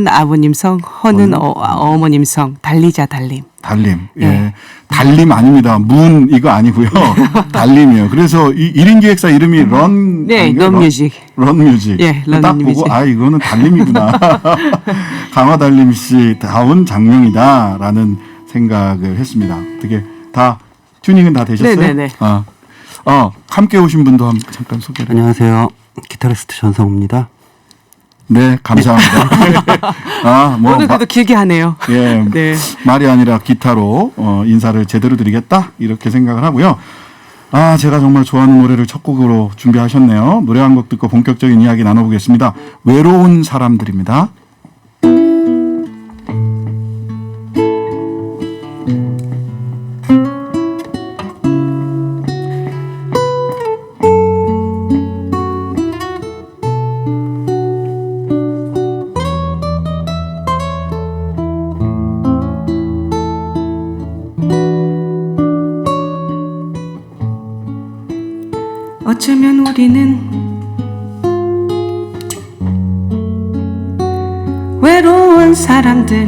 아버님 성, 허는 어머님 성, 달리자 달림. 달림. 예. 네. 달림 아닙니다. 문 이거 아니고요. 달림이에요. 그래서 이 1인 기획사 이름이 런 네, 아닌가요? 런뮤직. 런뮤직. 예, 딱 런뮤직. 보고 이거는 달림이구나. 강화달림 씨 다운 장명이다라는 생각을 했습니다. 어떻게 다 튜닝은 다 되셨어요? 네네네. 함께 오신 분도 잠깐 소개를. 안녕하세요. 기타리스트 전성우입니다. 네, 감사합니다. 오늘 그래도 길게 하네요. 예, 네. 말이 아니라 기타로 인사를 제대로 드리겠다 이렇게 생각을 하고요. 제가 정말 좋아하는 노래를 첫 곡으로 준비하셨네요. 노래 한 곡 듣고 본격적인 이야기 나눠보겠습니다. 외로운 사람들입니다. 어쩌면 우리는 외로운 사람들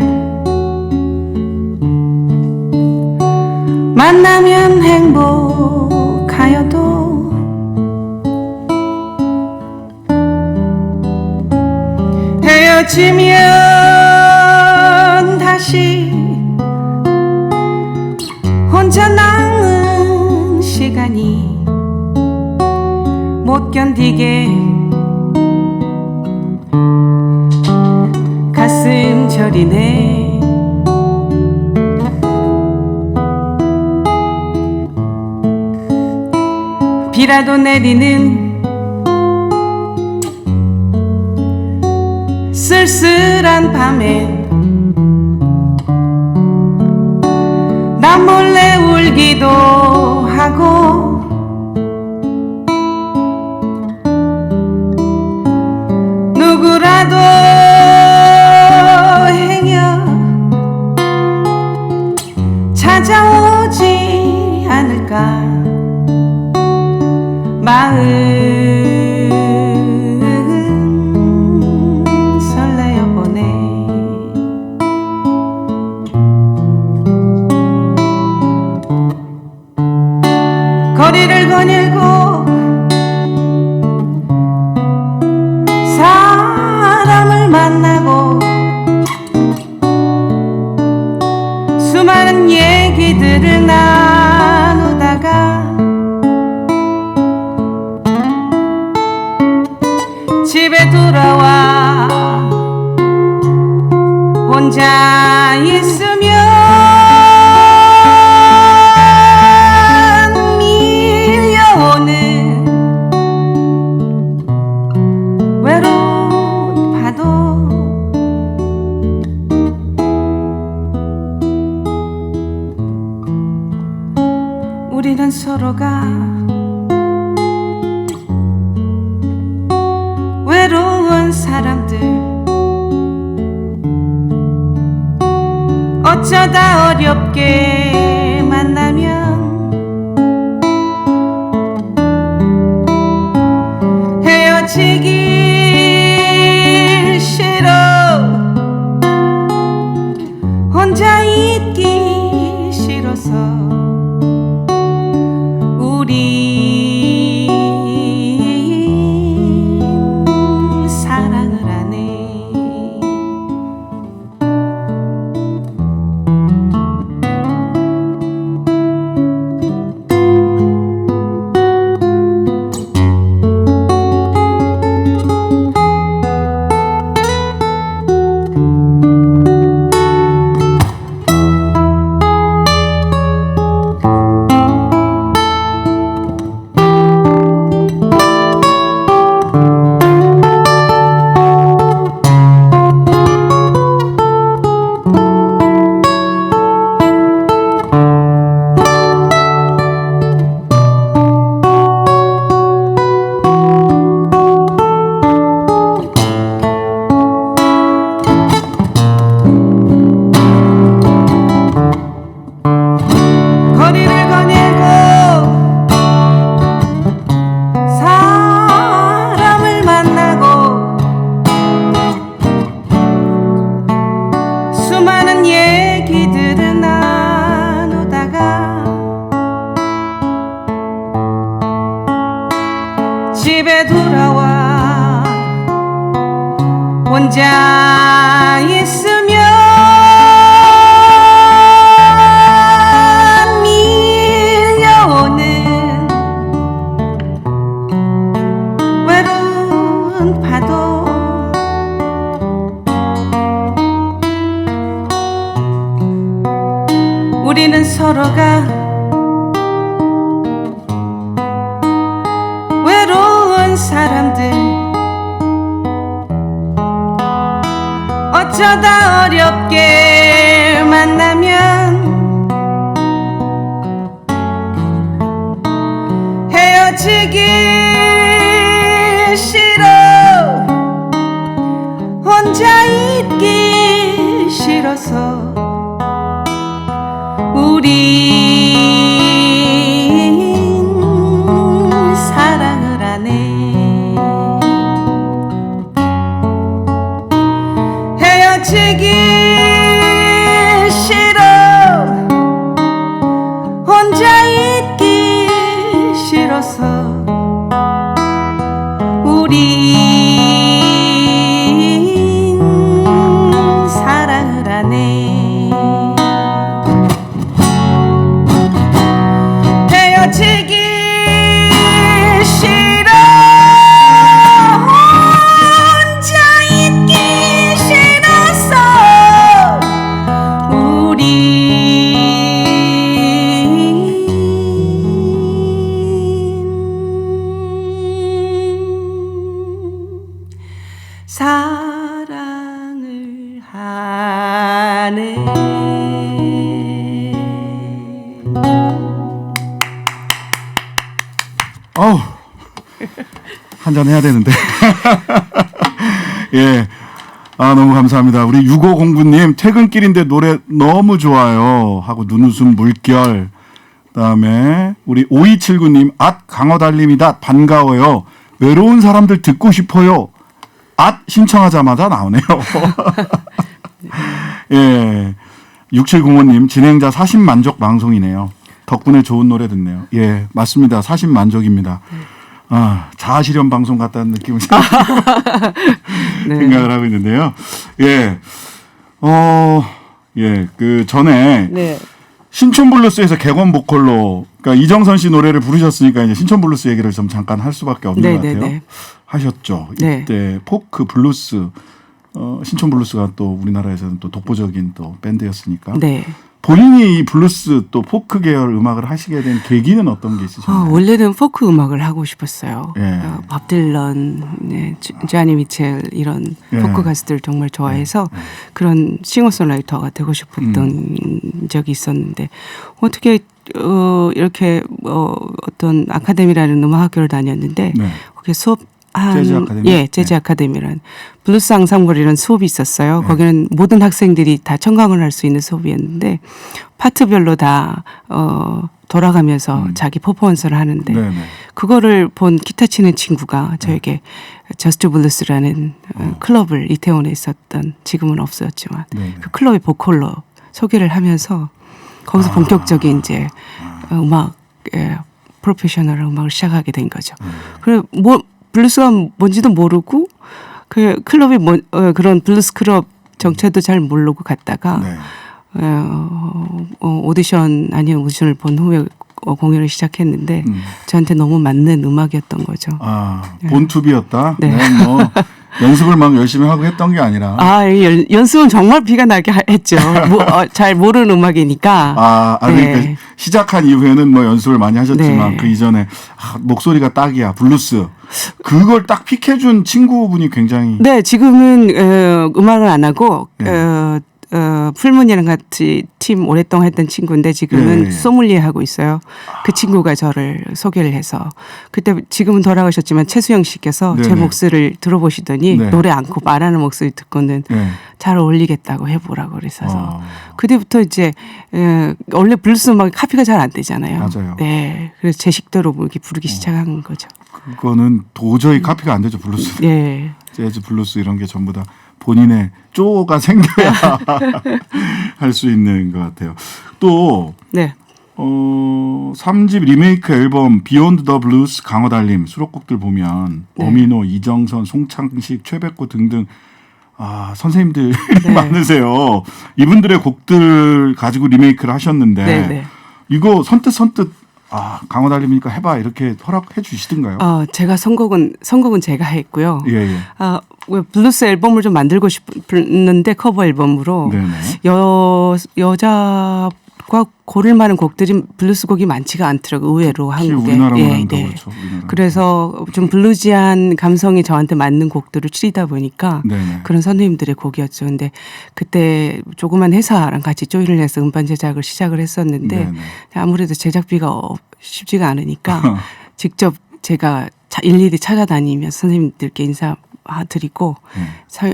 만나면 행복하여도 헤어지면 다시 혼자 남은 시간이 못 견디게 가슴 저리네. 비라도 내리는 쓸쓸한 밤에 난 몰래 울기도 하고 누구라도 행여 찾아오지 않을까 마음 설레어 보내. 거리를 거닐고 사람을 만나고 수많은 얘기들을 나누다가 집에 돌아와 혼자 있으면 밀려오는 외로운 파도 우리는 서로가 외로운 사람들 어쩌다 어렵게 만나면 헤어지기 싫어 혼자 있기 싫어서 우리 사랑을 하네. 거리를 거닐고 사람을 만나고 수많은 얘기들을 나누다가 집에 돌아와 혼자 있으면 밀려오는 외로운 파도 우리는 서로가 외로운 사람들 어쩌다 어렵게 만나면 헤어지기 싫어 혼자 있기 싫어서 우린 사랑을 하네. 헤어지기 싫어 혼자 있기 싫어서 우린 사랑을 하네. 헤어지기 싫어 혼자 있기 싫어서 사랑을 하네. 어우, 한잔 해야 되는데. 예. 아, 너무 감사합니다. 우리 6509님, 퇴근길인데 노래 너무 좋아요. 하고, 눈웃음 물결. 그 다음에, 우리 5279님, 강어달님이다. 반가워요. 외로운 사람들 듣고 싶어요. 신청하자마자 나오네요. 예. 6705님, 진행자 40만족 방송이네요. 덕분에 좋은 노래 듣네요. 예, 맞습니다. 40만족입니다. 아, 자아실현 방송 같다는 느낌을 네. 생각을 하고 있는데요. 예. 예, 그 전에 네. 신촌블루스에서 객원 보컬로 그러니까 이정선 씨 노래를 부르셨으니까 이제 신촌블루스 얘기를 좀 잠깐 할 수밖에 없는 것 같아요. 하셨죠. 네. 이때 포크, 블루스 신촌 블루스가 또 우리나라에서는 또 독보적인 또 밴드였으니까. 네. 본인이 이 블루스 또 포크 계열 음악을 하시게 된 계기는 어떤 게 있으셨나요? 원래는 포크 음악을 하고 싶었어요. 예. 밥 딜런, 네, 조니 미첼 이런 예. 포크 가수들 정말 좋아해서 그런 싱어송라이터가 되고 싶었던 적이 있었는데 어떻게 이렇게 어떤 아카데미라는 음악 학교를 다녔는데 네. 거기 수업 재즈 아카데미? 예, 재즈 아카데미라는 블루스 앙상블이라는 수업이 있었어요. 네. 거기는 모든 학생들이 다 청강을 할 수 있는 수업이었는데 파트별로 다 돌아가면서 자기 퍼포먼스를 하는데 네네. 그거를 본 기타 치는 친구가 저에게 저스트 블루스라는 클럽을 이태원에 있었던 지금은 없어졌지만 네네. 그 클럽의 보컬로 소개를 하면서 거기서 본격적인 이제 음악 프로페셔널 음악을 시작하게 된 거죠. 그래 뭐 블루스가 뭔지도 모르고 그 클럽이 그런 블루스 클럽 정체도 잘 모르고 갔다가 네. 오디션을 본 후에 공연을 시작했는데 저한테 너무 맞는 음악이었던 거죠. 본투비였다. 네. 뭐 연습을 막 열심히 하고 했던 게 아니라. 연습은 정말 피가 나게 했죠. 잘 모르는 음악이니까. 그러니까 네. 시작한 이후에는 뭐 연습을 많이 하셨지만 네. 그 이전에 목소리가 딱이야 블루스 그걸 딱 픽해준 친구분이 굉장히. 네, 지금은 음악을 안 하고 네. 풀문이랑 같이 팀 오랫동안 했던 친구인데 지금은 네. 소믈리에 하고 있어요. 그 친구가 저를 소개를 해서 그때 지금은 돌아가셨지만 최수영 씨께서 제 네네. 목소리를 들어보시더니 네. 노래 않고 말하는 목소리 듣고는 네. 잘 어울리겠다고 해보라고 그랬어서 그때부터 이제 원래 블루스 음악이 카피가 잘 안 되잖아요. 맞아요. 네, 그래서 제 식대로 이렇게 부르기 시작한 거죠. 그거는 도저히 카피가 안 되죠 블루스. 네. 재즈 블루스 이런 게 전부 다 본인의 쪼가 생겨야 할 수 있는 것 같아요. 또 네. 3집 리메이크 앨범 비욘드 더 블루스 강화달림 수록곡들 보면 네. 어민호, 이정선, 송창식, 최백호 등등 선생님들이 네. 많으세요. 이분들의 곡들 가지고 리메이크를 하셨는데 네, 네. 이거 선뜻 강화달림이니까 해봐 이렇게 허락해 주시던가요? 제가 선곡은 제가 했고요. 예. 왜 블루스 앨범을 좀 만들고 싶었는데 커버 앨범으로 네네. 여자가 고를 만한 곡들이 블루스 곡이 많지가 않더라고요. 의외로 한국에. 우리나라만 더 그렇죠. 우리나라. 그래서 좀 블루지한 감성이 저한테 맞는 곡들을 추리다 보니까 네네. 그런 선생님들의 곡이었죠. 근데 그때 조그만 회사랑 같이 조율을 해서 음반 제작을 시작을 했었는데 네네. 아무래도 제작비가 쉽지가 않으니까 직접 제가 일일이 찾아다니면서 선생님들께 인사드리고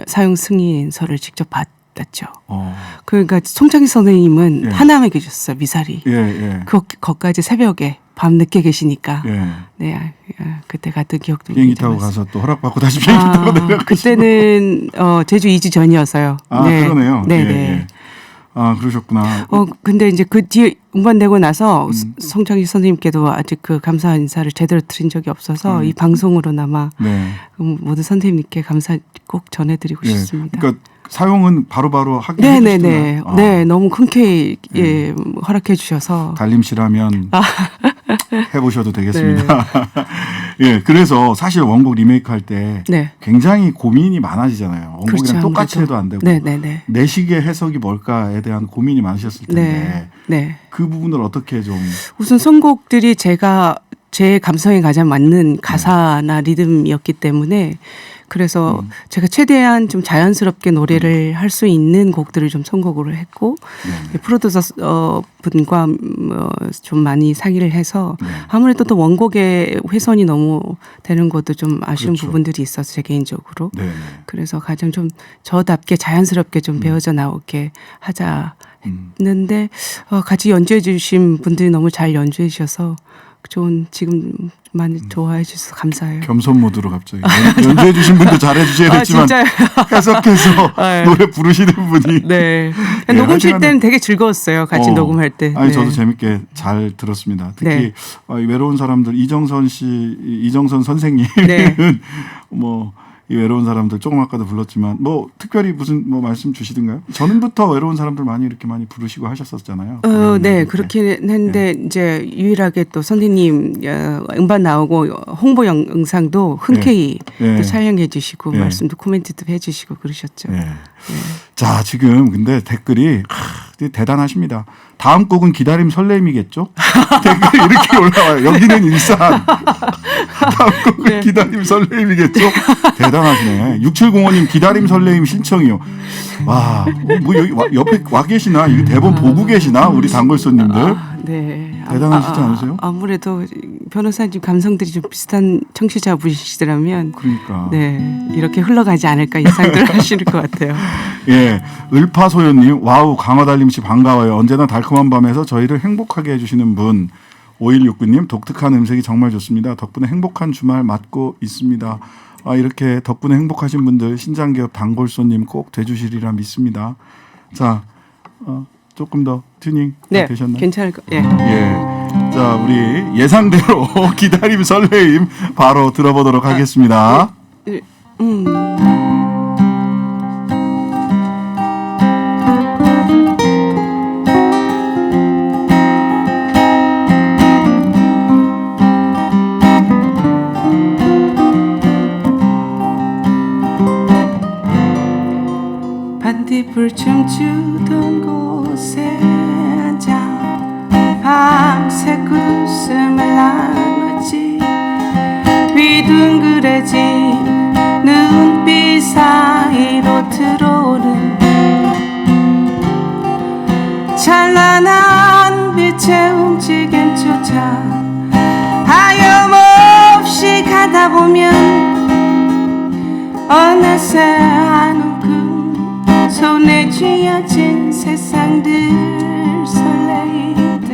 사용 승인서를 직접 받았죠. 그러니까 송창기 선생님은 예. 하나만 계셨어요. 미사리. 예. 거기까지 새벽에 밤 늦게 계시니까 예. 네, 그때 갔던 기억도 비행기 타고 가서 또 허락받고 다시 비행기 타고 내려가시고. 그때는 제주 2주 전이어서요. 그러네요. 네, 예, 네. 예. 그러셨구나. 근데 이제 그 뒤에 음반 내고 나서 송창기 선생님께도 아직 그 감사 인사를 제대로 드린 적이 없어서 이 방송으로나마 네. 모든 선생님께 감사 꼭 전해드리고 예. 싶습니다. 그러니까 사용은 바로바로 하게 해주시나요? 네, 너무 흔쾌히 허락해 주셔서 달림씨라면 해보셔도 되겠습니다. 예, 그래서 사실 원곡 리메이크 할 때 네. 굉장히 고민이 많아지잖아요. 원곡이랑 그렇죠, 똑같이 아무래도. 해도 안 되고 네. 내식의 해석이 뭘까에 대한 고민이 많으셨을 텐데 네. 그 부분을 어떻게 좀 우선 선곡들이 제 감성에 가장 맞는 가사나 리듬이었기 때문에 그래서 제가 최대한 좀 자연스럽게 노래를 할 수 있는 곡들을 좀 선곡을 했고 프로듀서 분과 좀 많이 상의를 해서 아무래도 또 원곡의 훼손이 너무 되는 것도 좀 아쉬운 그렇죠. 부분들이 있어서 제 개인적으로 네. 그래서 가장 좀 저답게 자연스럽게 좀 배워져 나오게 하자 했는데 같이 연주해 주신 분들이 너무 잘 연주해 주셔서 좋은 지금 많이 좋아해 주셔서 감사해요. 겸손 모드로 갑자기 연주해 주신 분도 잘해 주셔야겠지만 진짜요? 해석해서 네. 노래 부르시는 분이 네. 예, 녹음실 하지만은- 때는 되게 즐거웠어요. 같이 녹음할 때. 아니 네. 저도 재밌게 잘 들었습니다. 특히 네. 이 외로운 사람들 이정선 선생님은 네. 뭐 이 외로운 사람들 조금 아까도 불렀지만 뭐 특별히 무슨 뭐 말씀 주시든가요? 전부터 외로운 사람들 많이 이렇게 많이 부르시고 하셨었잖아요. 네, 그렇긴 했는데 이제 유일하게 또 선생님 음반 나오고 홍보 영상도 흔쾌히 또 촬영해 주시고 말씀도 코멘트도 해주시고 그러셨죠. 자, 지금 근데 댓글이 대단하십니다. 다음 곡은 기다림 설렘이겠죠? 댓글이 이렇게 올라와요. 여기는 일산. 다음 곡은 기다림 설렘이겠죠? 대단하시네. 6705님 기다림 설렘 신청이요. 와, 뭐 여기 옆에 와 계시나? 이거 대본 보고 계시나? 우리 단골손님들. 네. 대단하시지 않으세요? 아무래도 변호사님 감성들이 좀 비슷한 청취자분이시더라면 그러니까. 네, 이렇게 흘러가지 않을까 예상들 하시는 것 같아요. 예, 을파소연님, 와우 강화달림 씨 반가워요. 언제나 달콤한 밤에서 저희를 행복하게 해주시는 분. 5169님, 독특한 음색이 정말 좋습니다. 덕분에 행복한 주말 맞고 있습니다. 아, 이렇게 덕분에 행복하신 분들 신장기업 단골손님 꼭 돼주시리라 믿습니다. 자, 조금 더 튜닝 되셨나요? 괜찮을 것. 예. 자, 우리 예상대로 기다림 설레임 바로 들어보도록 하겠습니다. 반딧불 춤추던 곳에 앉아 밤새 웃음을 나누지 뒤둥그레진 눈빛 사이로 들어오는 찬란한 빛의 움직임조차 하염없이 가다 보면 어느새 한 움큼 손에 쥐어진 세상들 설레이듯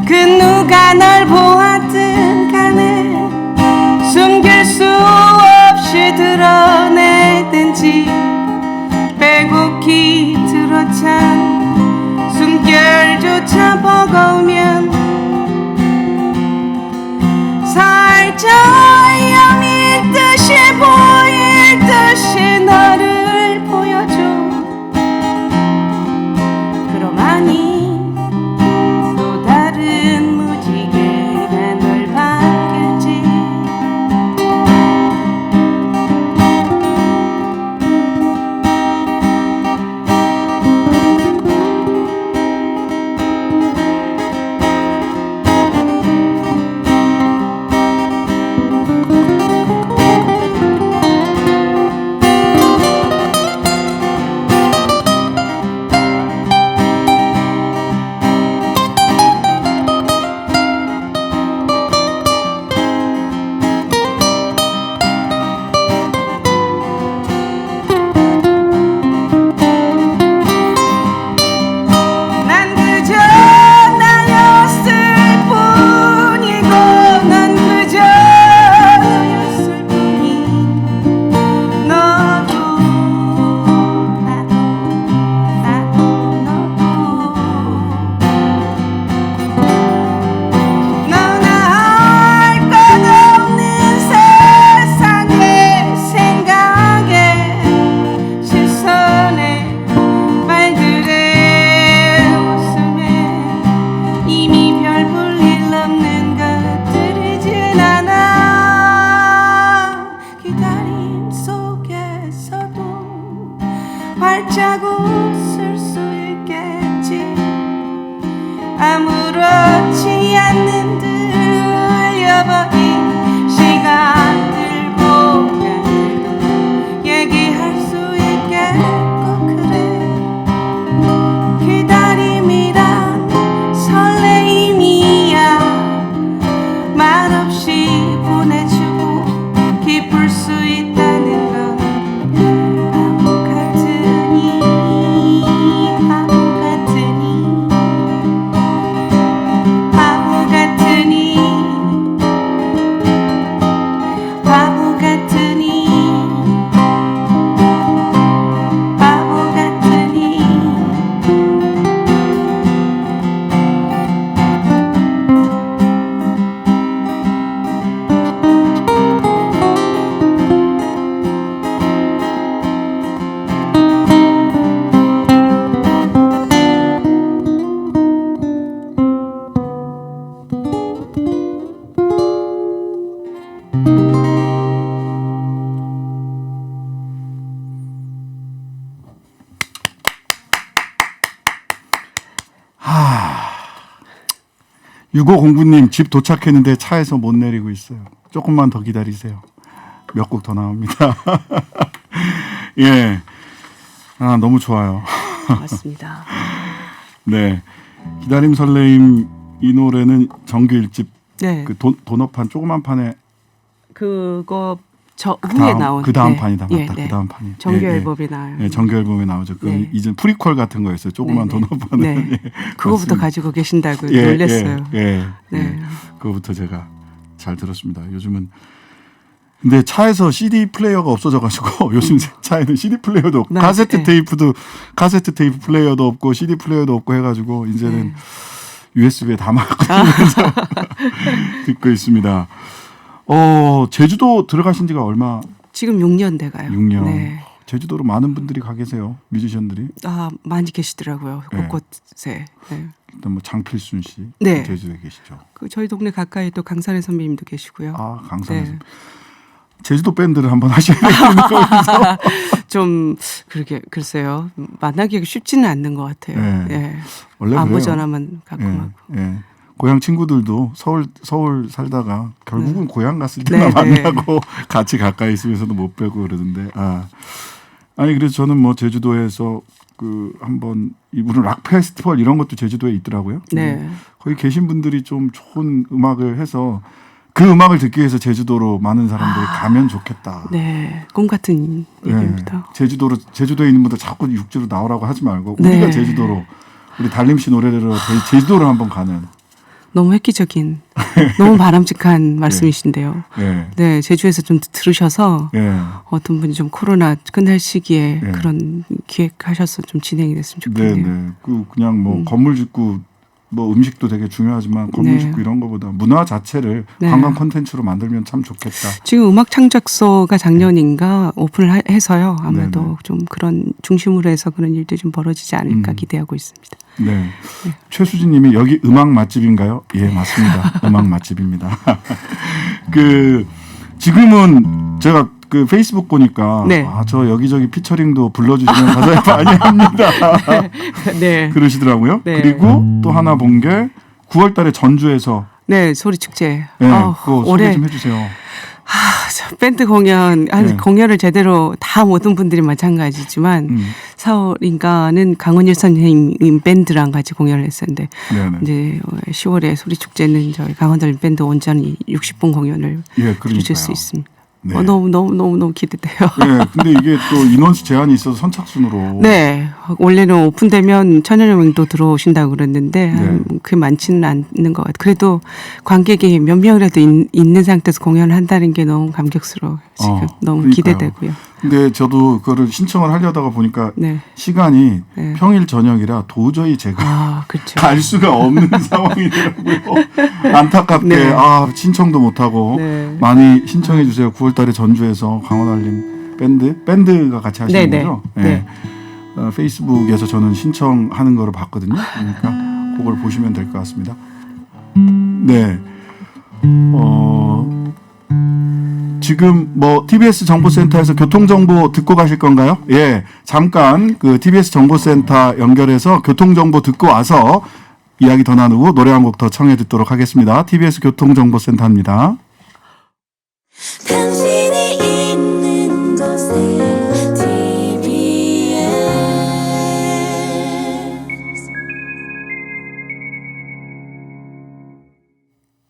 그 누가 널 보았든 간에 숨길 수 없이 드러내든지 빼곡히 들어찬 숨결조차 버거우면 살짝 여밀 듯이 보일 듯이 너를 보여줘. 그러하니 또 다른 무지개가 널 반길지. 활짝 웃을 수 있겠지. 아무렇지 않는 듯 흘려버린 시간들보다도 얘기할 수 있겠고 그래. 기다림이란 설레임이야. 말없이 보내주고 기쁠 수 있다는 건 6509님 집 도착했는데 차에서 못 내리고 있어요. 조금만 더 기다리세요. 몇 곡 더 나옵니다. 예. 아, 너무 좋아요. 맞습니다. 네. 기다림 설레임 이 노래는 정규 1집 네. 그 도너판 조그만 판에 그거 저 후에 나온 그 다음 네. 판이다. 맞다. 예, 네. 그 다음 판이. 정규 예, 예. 앨범에 나와요. 네, 정규 앨범에 나오죠. 그 네. 이전 프리퀄 같은 거였어요. 조그만 네, 네. 도너판은. 네. 예, 그거부터 맞습니다. 가지고 계신다고 예, 놀랐어요. 예, 예, 네. 예. 그거부터 제가 잘 들었습니다. 요즘은 근데 차에서 CD 플레이어가 없어져가지고 요즘 차에는 CD 플레이어도 없고 맞아, 카세트 예. 카세트 테이프 플레이어도 없고 CD 플레이어도 없고 해가지고 이제는 네. USB에 담아서 듣고 있습니다. 제주도 들어가신 지가 얼마? 지금 6년 돼가요. 6년. 네. 제주도로 많은 분들이 가 계세요. 뮤지션들이. 아 많이 계시더라고요. 네. 곳곳에. 네. 일단 뭐 장필순 씨 네. 제주도에 계시죠. 그 저희 동네 가까이 또 강산의 선배님도 계시고요. 아 강산에서 네. 제주도 밴드를 한번 하셔야 되는 거죠. 좀 그렇게 글쎄요 만나기가 쉽지는 않는 것 같아요. 네. 예. 원래 안부 그래요. 전화만 갖고 예, 하고. 예. 고향 친구들도 서울 살다가 결국은 고향 갔을 네, 때나 네. 만나고 같이 가까이 있으면서도 못 뵈고 그러던데. 아니 그래서 저는 뭐 제주도에서 그 한번 이분은 락 페스티벌 이런 것도 제주도에 있더라고요. 네. 거기 계신 분들이 좀 좋은 음악을 해서 그 음악을 듣기 위해서 제주도로 많은 사람들이 가면 좋겠다. 네. 꿈 같은 얘기입니다. 제주도에 있는 분들 자꾸 육지로 나오라고 하지 말고 네. 우리가 제주도로 우리 달림 씨 노래대로 제주도로 한번 가는. 너무 획기적인, 너무 바람직한 말씀이신데요. 예. 네, 제주에서 좀 들으셔서 예. 어떤 분이 좀 코로나 끝날 시기에 네. 그런 기획하셔서 좀 진행이 됐으면 네, 좋겠네요. 네. 그냥 뭐 건물 짓고 뭐 음식도 되게 중요하지만 건물 네. 짓고 이런 거보다 문화 자체를 네. 관광 콘텐츠로 만들면 참 좋겠다. 지금 음악 창작소가 작년인가 오픈을 해서요. 아마도 네, 네. 좀 그런 중심으로 해서 그런 일들이 좀 벌어지지 않을까 기대하고 있습니다. 네. 최수진 님이 여기 음악 맛집인가요? 예, 맞습니다. 음악 맛집입니다. 지금은 제가 그 페이스북 보니까 네. 저 여기저기 피처링도 불러주시면 가서 많이 합니다. 네. 그러시더라고요. 네. 그리고 또 하나 본 게 9월 달에 전주에서 네, 소리 축제. 네, 그거 소개 올해 좀 해주세요. 저 밴드 공연 네. 공연을 제대로 다 모든 분들이 마찬가지지만 4월인가는 강원일 선생님 밴드랑 같이 공연을 했었는데 네네. 이제 10월에 소리 축제는 저희 강원들 밴드 온전히 60분 공연을 예, 해줄 수 있습니다. 네. 너무 기대돼요. 네, 근데 이게 또 인원수 제한이 있어서 선착순으로. 네, 원래는 오픈되면 1,000여 명도 들어오신다고 그랬는데 네. 그게 많지는 않는 것 같아요. 그래도 관객이 몇 명이라도 있는 상태에서 공연을 한다는 게 너무 감격스러워요. 지금 너무 그러니까요. 기대되고요. 근데 저도 그거를 신청을 하려다가 보니까 네. 시간이 네. 평일 저녁이라 도저히 제가 그렇죠. 갈 수가 없는 상황이더라고요. 안타깝게 네. 신청도 못하고 네. 많이 신청해 주세요. 9월달에 전주에서 강원알림 밴드가 같이 하시는 네, 거죠? 네. 네. 페이스북에서 저는 신청하는 거를 봤거든요. 그러니까 그걸 보시면 될 것 같습니다. 네. 지금 뭐 TBS 정보센터에서 교통정보 듣고 가실 건가요? 예, 잠깐 그 TBS 정보센터 연결해서 교통정보 듣고 와서 이야기 더 나누고 노래 한 곡 더 청해 듣도록 하겠습니다. TBS 교통정보센터입니다. 당신이 있는 곳에 TBS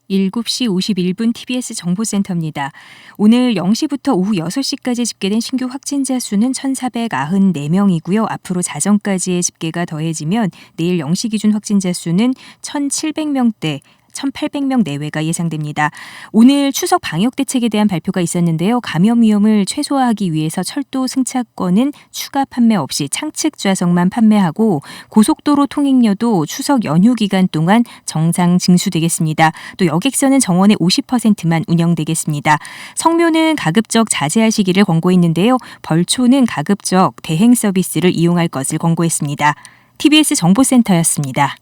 7시 51분 TBS 정보센터입니다. 오늘 0시부터 오후 6시까지 집계된 신규 확진자 수는 1,494명이고요. 앞으로 자정까지의 집계가 더해지면 내일 0시 기준 확진자 수는 1,700명대 1,800명 내외가 예상됩니다. 오늘 추석 방역 대책에 대한 발표가 있었는데요. 감염 위험을 최소화하기 위해서 철도 승차권은 추가 판매 없이 창측 좌석만 판매하고 고속도로 통행료도 추석 연휴 기간 동안 정상 징수되겠습니다. 또 여객선은 정원의 50%만 운영되겠습니다. 성묘는 가급적 자제하시기를 권고했는데요. 벌초는 가급적 대행 서비스를 이용할 것을 권고했습니다. TBS 정보센터였습니다.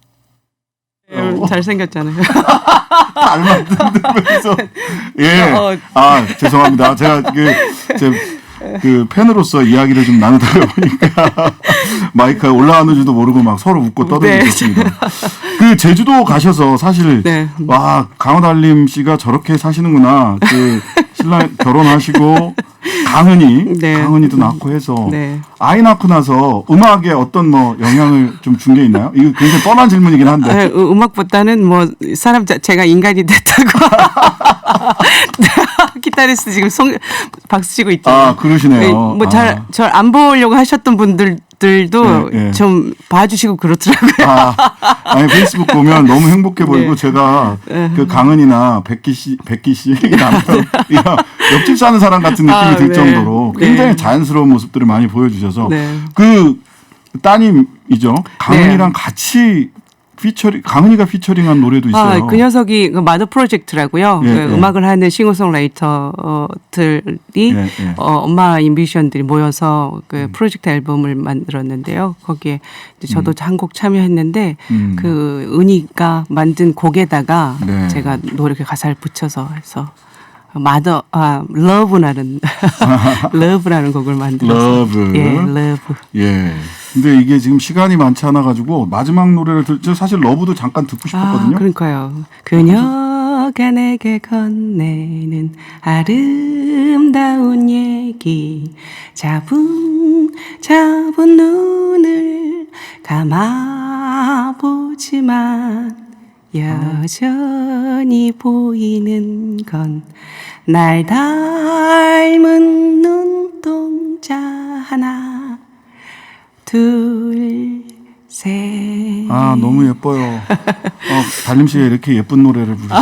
잘생겼잖아요. 닮았는데면서 예. 죄송합니다. 제가 그 팬으로서 이야기를 좀 나누다가 보니까 마이크가 올라가는지도 모르고 막 서로 웃고 떠들고 있습니다. 그 제주도 가셔서 사실 네. 와 강호달림 씨가 저렇게 사시는구나. 그 신랑 결혼하시고 강은이도 낳고 해서 네. 아이 낳고 나서 음악에 어떤 뭐 영향을 좀 준 게 있나요? 이거 굉장히 뻔한 질문이긴 한데. 음악보다는 뭐 사람 자체가 인간이 됐다고. 기타리스트 지금 박수 치고 있잖아요. 그러시네요. 뭐 잘 절 안 보려고 하셨던 분들도 네. 좀 봐주시고 그렇더라고요. 아니 페이스북 보면 너무 행복해 보이고 네. 제가 그 강은이나 백기 씨 남편 옆집 사는 사람 같은 느낌이 들 네. 정도로 굉장히 네. 자연스러운 모습들을 많이 보여주셔서 네. 그 따님이죠. 강은이랑 같이 강은이가 피처링한 노래도 있어요. 그 녀석이 그 마더 프로젝트라고요. 예, 그 예. 음악을 하는 싱어송라이터들이 예, 예. 엄마 뮤지션들이 모여서 그 프로젝트 앨범을 만들었는데요. 거기에 이제 저도 한 곡 참여했는데 그 은희가 만든 곡에다가 네. 제가 노래 가사를 붙여서 해서 러브라는 러브라는 곡을 만들었어요. 러브. 예, 러브. 예. 근데 이게 지금 시간이 많지 않아 가지고 마지막 노래를 저 사실 러브도 잠깐 듣고 싶었거든요. 그러니까요. 그녀가 내게 건네는 아름다운 얘기 차분 눈을 감아보지만 여전히 보이는 건 날 닮은 눈동자 하나 둘 셋. 너무 예뻐요. 달림 씨가 이렇게 예쁜 노래를 부르시네요.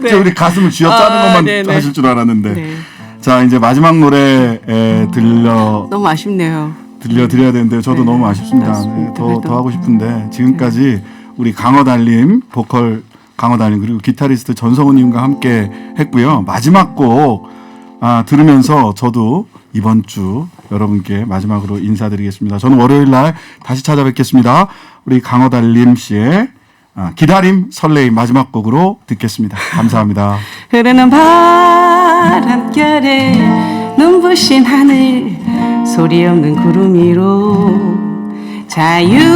네. 우리 가슴을 쥐어짜는 것만 네네. 하실 줄 알았는데. 네. 자, 이제 마지막 노래 너무 아쉽네요. 들려드려야 되는데 저도 네. 너무 아쉽습니다. 맞습니다. 더 하고 싶은데 지금까지 우리 강호달림 보컬 강호달림 그리고 기타리스트 전성훈님과 함께 했고요. 마지막 곡 들으면서 저도 이번 주 여러분께 마지막으로 인사드리겠습니다. 저는 월요일 날 다시 찾아뵙겠습니다. 우리 강호달림 씨의 기다림 설레임 마지막 곡으로 듣겠습니다. 감사합니다. 흐르는 바람결에 눈부신 하늘 소리 없는 구름 위로 자유롭게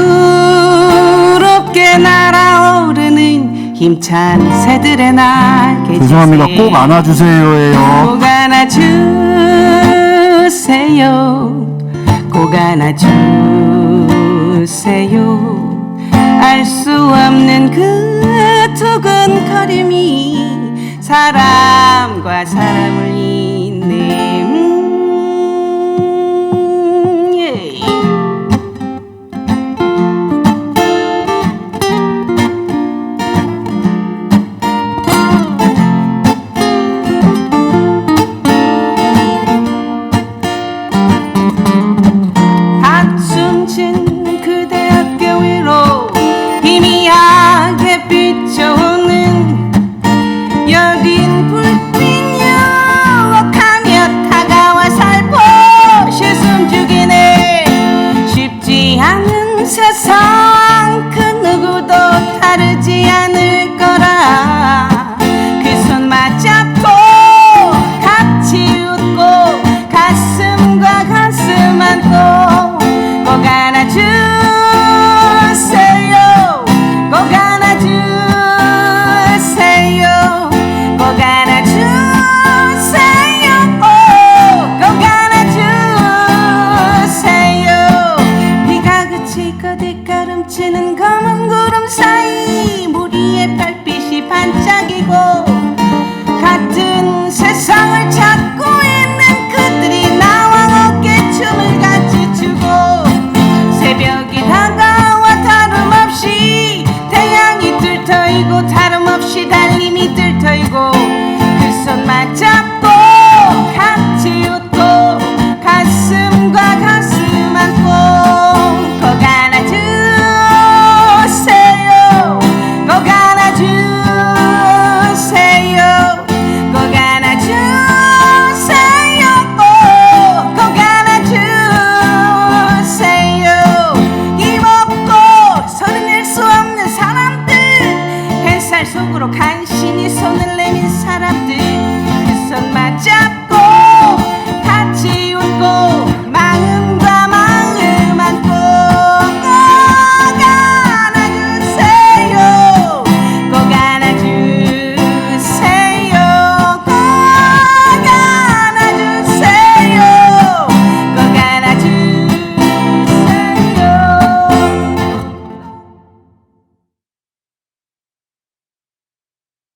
날아오르는 힘찬 새들의 날개 죄송합니다. 꼭 안아주세요예요. 꼭 안아주세요 꼭 안아주세요 알 수 없는 그 두근거림이 사람과 사람